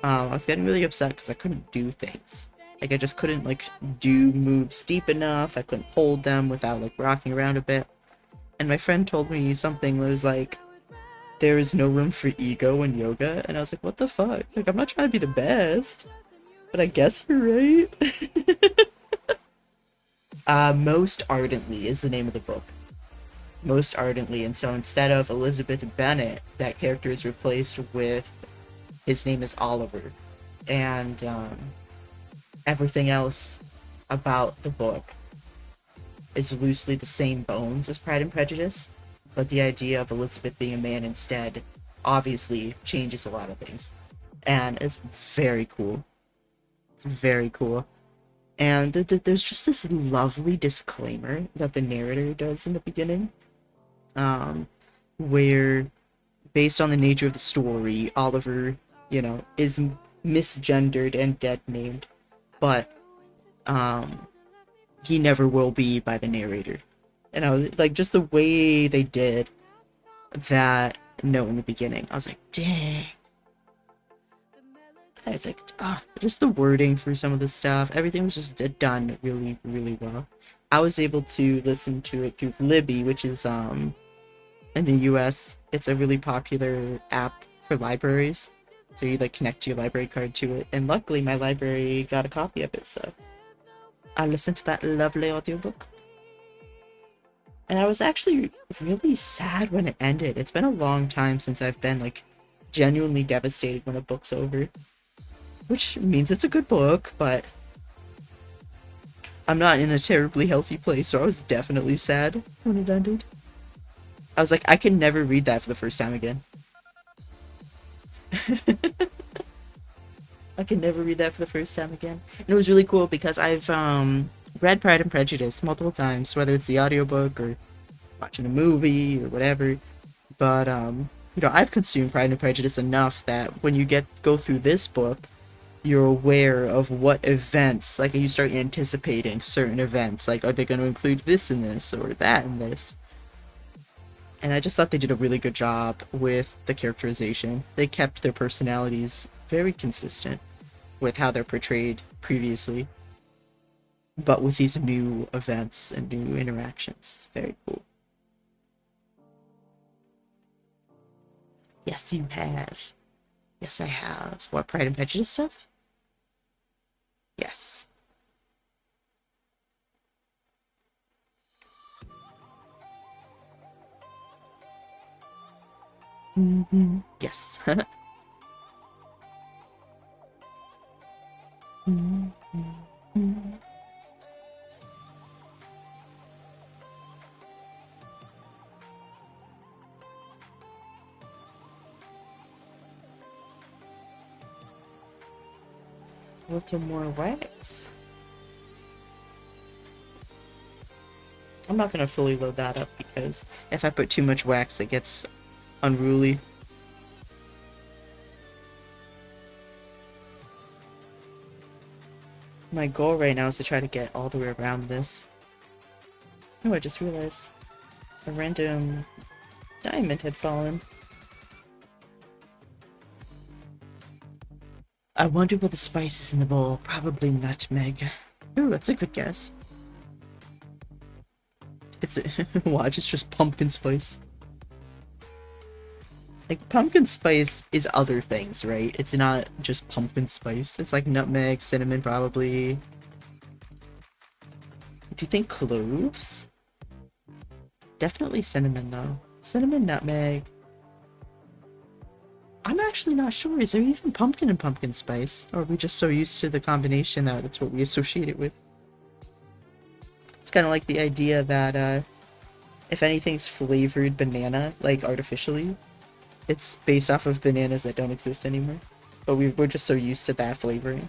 I was getting really upset because I couldn't do things. Like I just couldn't like do moves deep enough. I couldn't hold them without like rocking around a bit. And my friend told me something that was like, there is no room for ego in yoga. And I was like, what the fuck? Like, I'm not trying to be the best. But I guess you're right. Most Ardently is the name of the book. Most Ardently. And so instead of Elizabeth Bennet, that character is replaced with, his name is Oliver. And everything else about the book is loosely the same bones as Pride and Prejudice, but the idea of Elizabeth being a man instead obviously changes a lot of things. And it's very cool. It's very cool. And there's just this lovely disclaimer that the narrator does in the beginning, where, based on the nature of the story, Oliver, is misgendered and dead named, but he never will be by the narrator. And I was like, just the way they did that note in the beginning, I was like, dang. It's like, just the wording for some of the stuff, everything was just done really, really well. I was able to listen to it through Libby, which is, in the US, it's a really popular app for libraries. So you, like, connect your library card to it. And luckily, my library got a copy of it, so I listened to that lovely audiobook. And I was actually really sad when it ended. It's been a long time since I've been, like, genuinely devastated when a book's over. Which means it's a good book, but I'm not in a terribly healthy place, so I was definitely sad when it ended. I was like, I can never read that for the first time again. I can never read that for the first time again. And it was really cool because I've read Pride and Prejudice multiple times, whether it's the audiobook or watching a movie or whatever. But you know, I've consumed Pride and Prejudice enough that when you go through this book, you're aware of what events, like you start anticipating certain events, like are they going to include this in this or that in this. And I just thought they did a really good job with the characterization. They kept their personalities very consistent with how they're portrayed previously, but with these new events and new interactions. Very cool. Yes, you have. Yes, I have. What, Pride and Prejudice stuff? Yes. Yes. A little more wax. I'm not gonna fully load that up because if I put too much wax, it gets unruly. My goal right now is to try to get all the way around this. Oh, I just realized a random diamond had fallen. I wonder what the spice is in the bowl. Probably nutmeg. Ooh, that's a good guess. It's watch, it's just pumpkin spice. Like, pumpkin spice is other things, right? It's not just pumpkin spice. It's like nutmeg, cinnamon, probably. Do you think cloves? Definitely cinnamon, though. Cinnamon, nutmeg. I'm actually not sure. Is there even pumpkin and pumpkin spice? Or are we just so used to the combination that that's what we associate it with? It's kind of like the idea that, if anything's flavored banana, like artificially, it's based off of bananas that don't exist anymore. But we're just so used to that flavoring.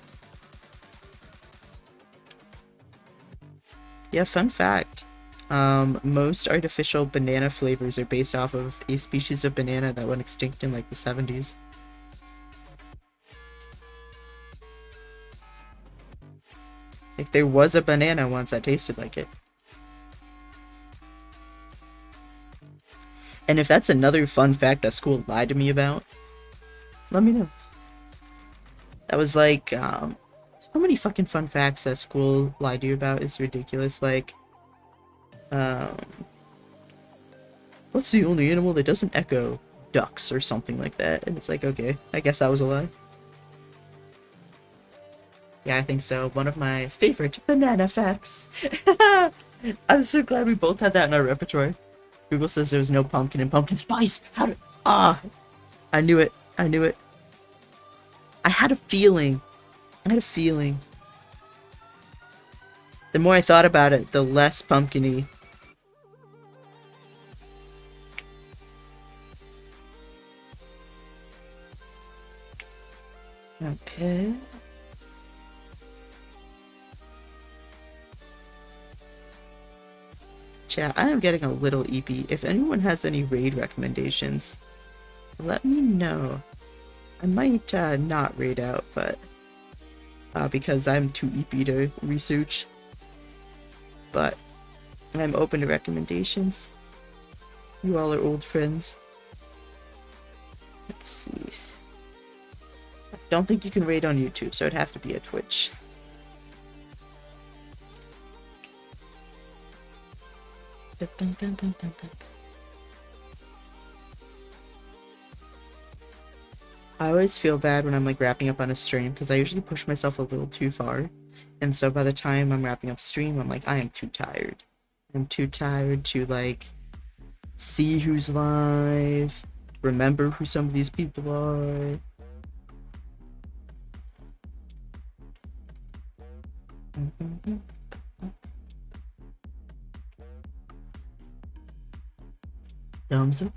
Yeah, fun fact. Most artificial banana flavors are based off of a species of banana that went extinct in like the 70s. Like there was a banana once that tasted like it. And if that's another fun fact that school lied to me about, let me know. That was like, so many fucking fun facts that school lied to you about is ridiculous. Like, um, what's the only animal that doesn't echo? Ducks or something like that. And it's like, okay, I guess that was a lie. Yeah, I think so. One of my favorite banana facts. I'm so glad we both had that in our repertoire. Google says there was no pumpkin in pumpkin spice. How did... Ah! I knew it. I knew it. I had a feeling. I had a feeling. The more I thought about it, the less pumpkin-y. Okay. Chat, I am getting a little EP. If anyone has any raid recommendations, let me know. I might not raid out, but because I'm too EP to research. But I'm open to recommendations. You all are old friends. Let's see. I don't think you can raid on YouTube, so it'd have to be a Twitch. I always feel bad when I'm like wrapping up on a stream because I usually push myself a little too far. And so by the time I'm wrapping up stream, I'm like, I am too tired. I'm too tired to like see who's live, remember who some of these people are. thumbs up.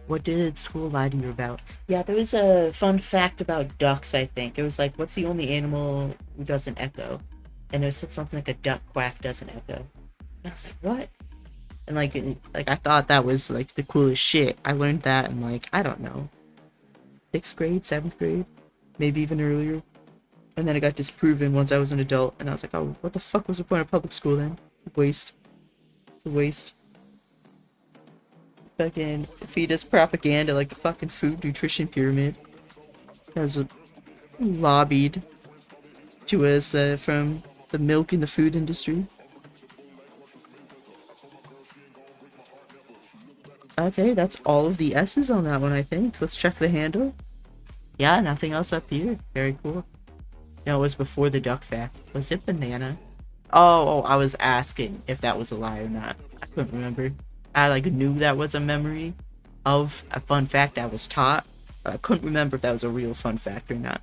What did school lie to you about? Yeah, there was a fun fact about ducks, I think. It was like, what's the only animal who doesn't echo? And it said something like a duck quack doesn't echo. And I was like, what? And like I thought that was like the coolest shit. I learned that in like, I don't know, 6th grade, 7th grade, maybe even earlier. And then it got disproven once I was an adult, and I was like, oh, what the fuck was the point of public school then? Waste. It's a waste. Fucking feed us propaganda like the fucking food nutrition pyramid. That was lobbied to us from the milk and the food industry. Okay, that's all of the S's on that one, I think. Let's check the handle. Yeah, nothing else up here. Very cool. No, it was before the duck fact. Was it banana? Oh, I was asking if that was a lie or not. I couldn't remember. I like knew that was a memory of a fun fact I was taught, but I couldn't remember if that was a real fun fact or not.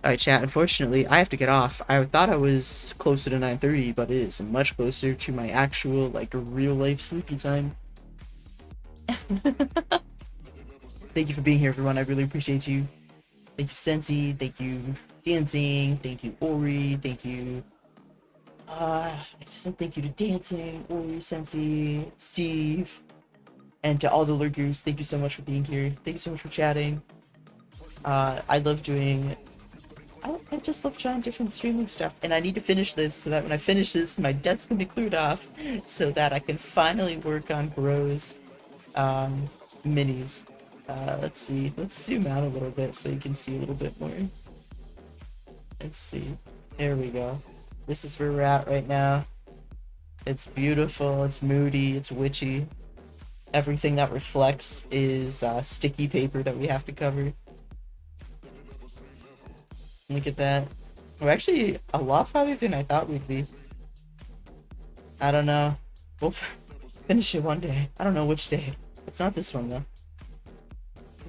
Alright, chat, unfortunately, I have to get off. I thought I was closer to 9:30, but it is much closer to my actual, like, real-life sleepy time. Thank you for being here, everyone. I really appreciate you. Thank you, Sensi. Thank you, Dancing. Thank you, Ori. Thank you. I just said thank you to Dancing, Ori, Sensi, Steve, and to all the lurkers. Thank you so much for being here. Thank you so much for chatting. I love doing. I just love trying different streaming stuff, and I need to finish this so that when I finish this, my debt's gonna be cleared off, so that I can finally work on Bros minis. Let's see. Let's zoom out a little bit so you can see a little bit more. Let's see. There we go. This is where we're at right now. It's beautiful, it's moody, it's witchy. Everything that reflects is sticky paper that we have to cover. Look at that. We're actually a lot farther than I thought we'd be. I don't know. We'll finish it one day. I don't know which day. It's not this one though.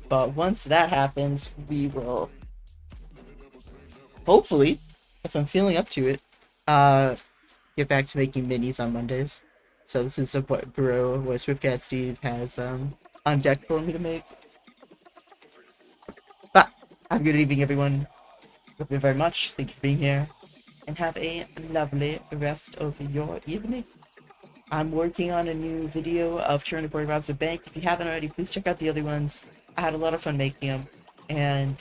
But once that happens, we will hopefully, if I'm feeling up to it, get back to making minis on Mondays. So this is what Swiftcat Steve has on deck for me to make. But have a good evening, everyone. Love you very much. Thank you for being here, and have a lovely rest of your evening. I'm working on a new video of Tyranny Boy Robs a Bank. If you haven't already, please check out the other ones. I had a lot of fun making them, and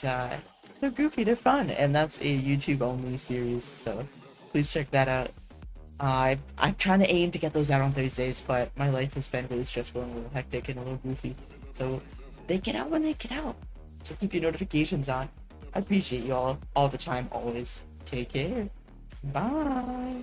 they're goofy, they're fun, and that's a YouTube-only series, so please check that out. I'm trying to aim to get those out on Thursdays, but my life has been really stressful and a little hectic and a little goofy, so they get out when they get out. So keep your notifications on. I appreciate you all the time, always. Take care. Bye.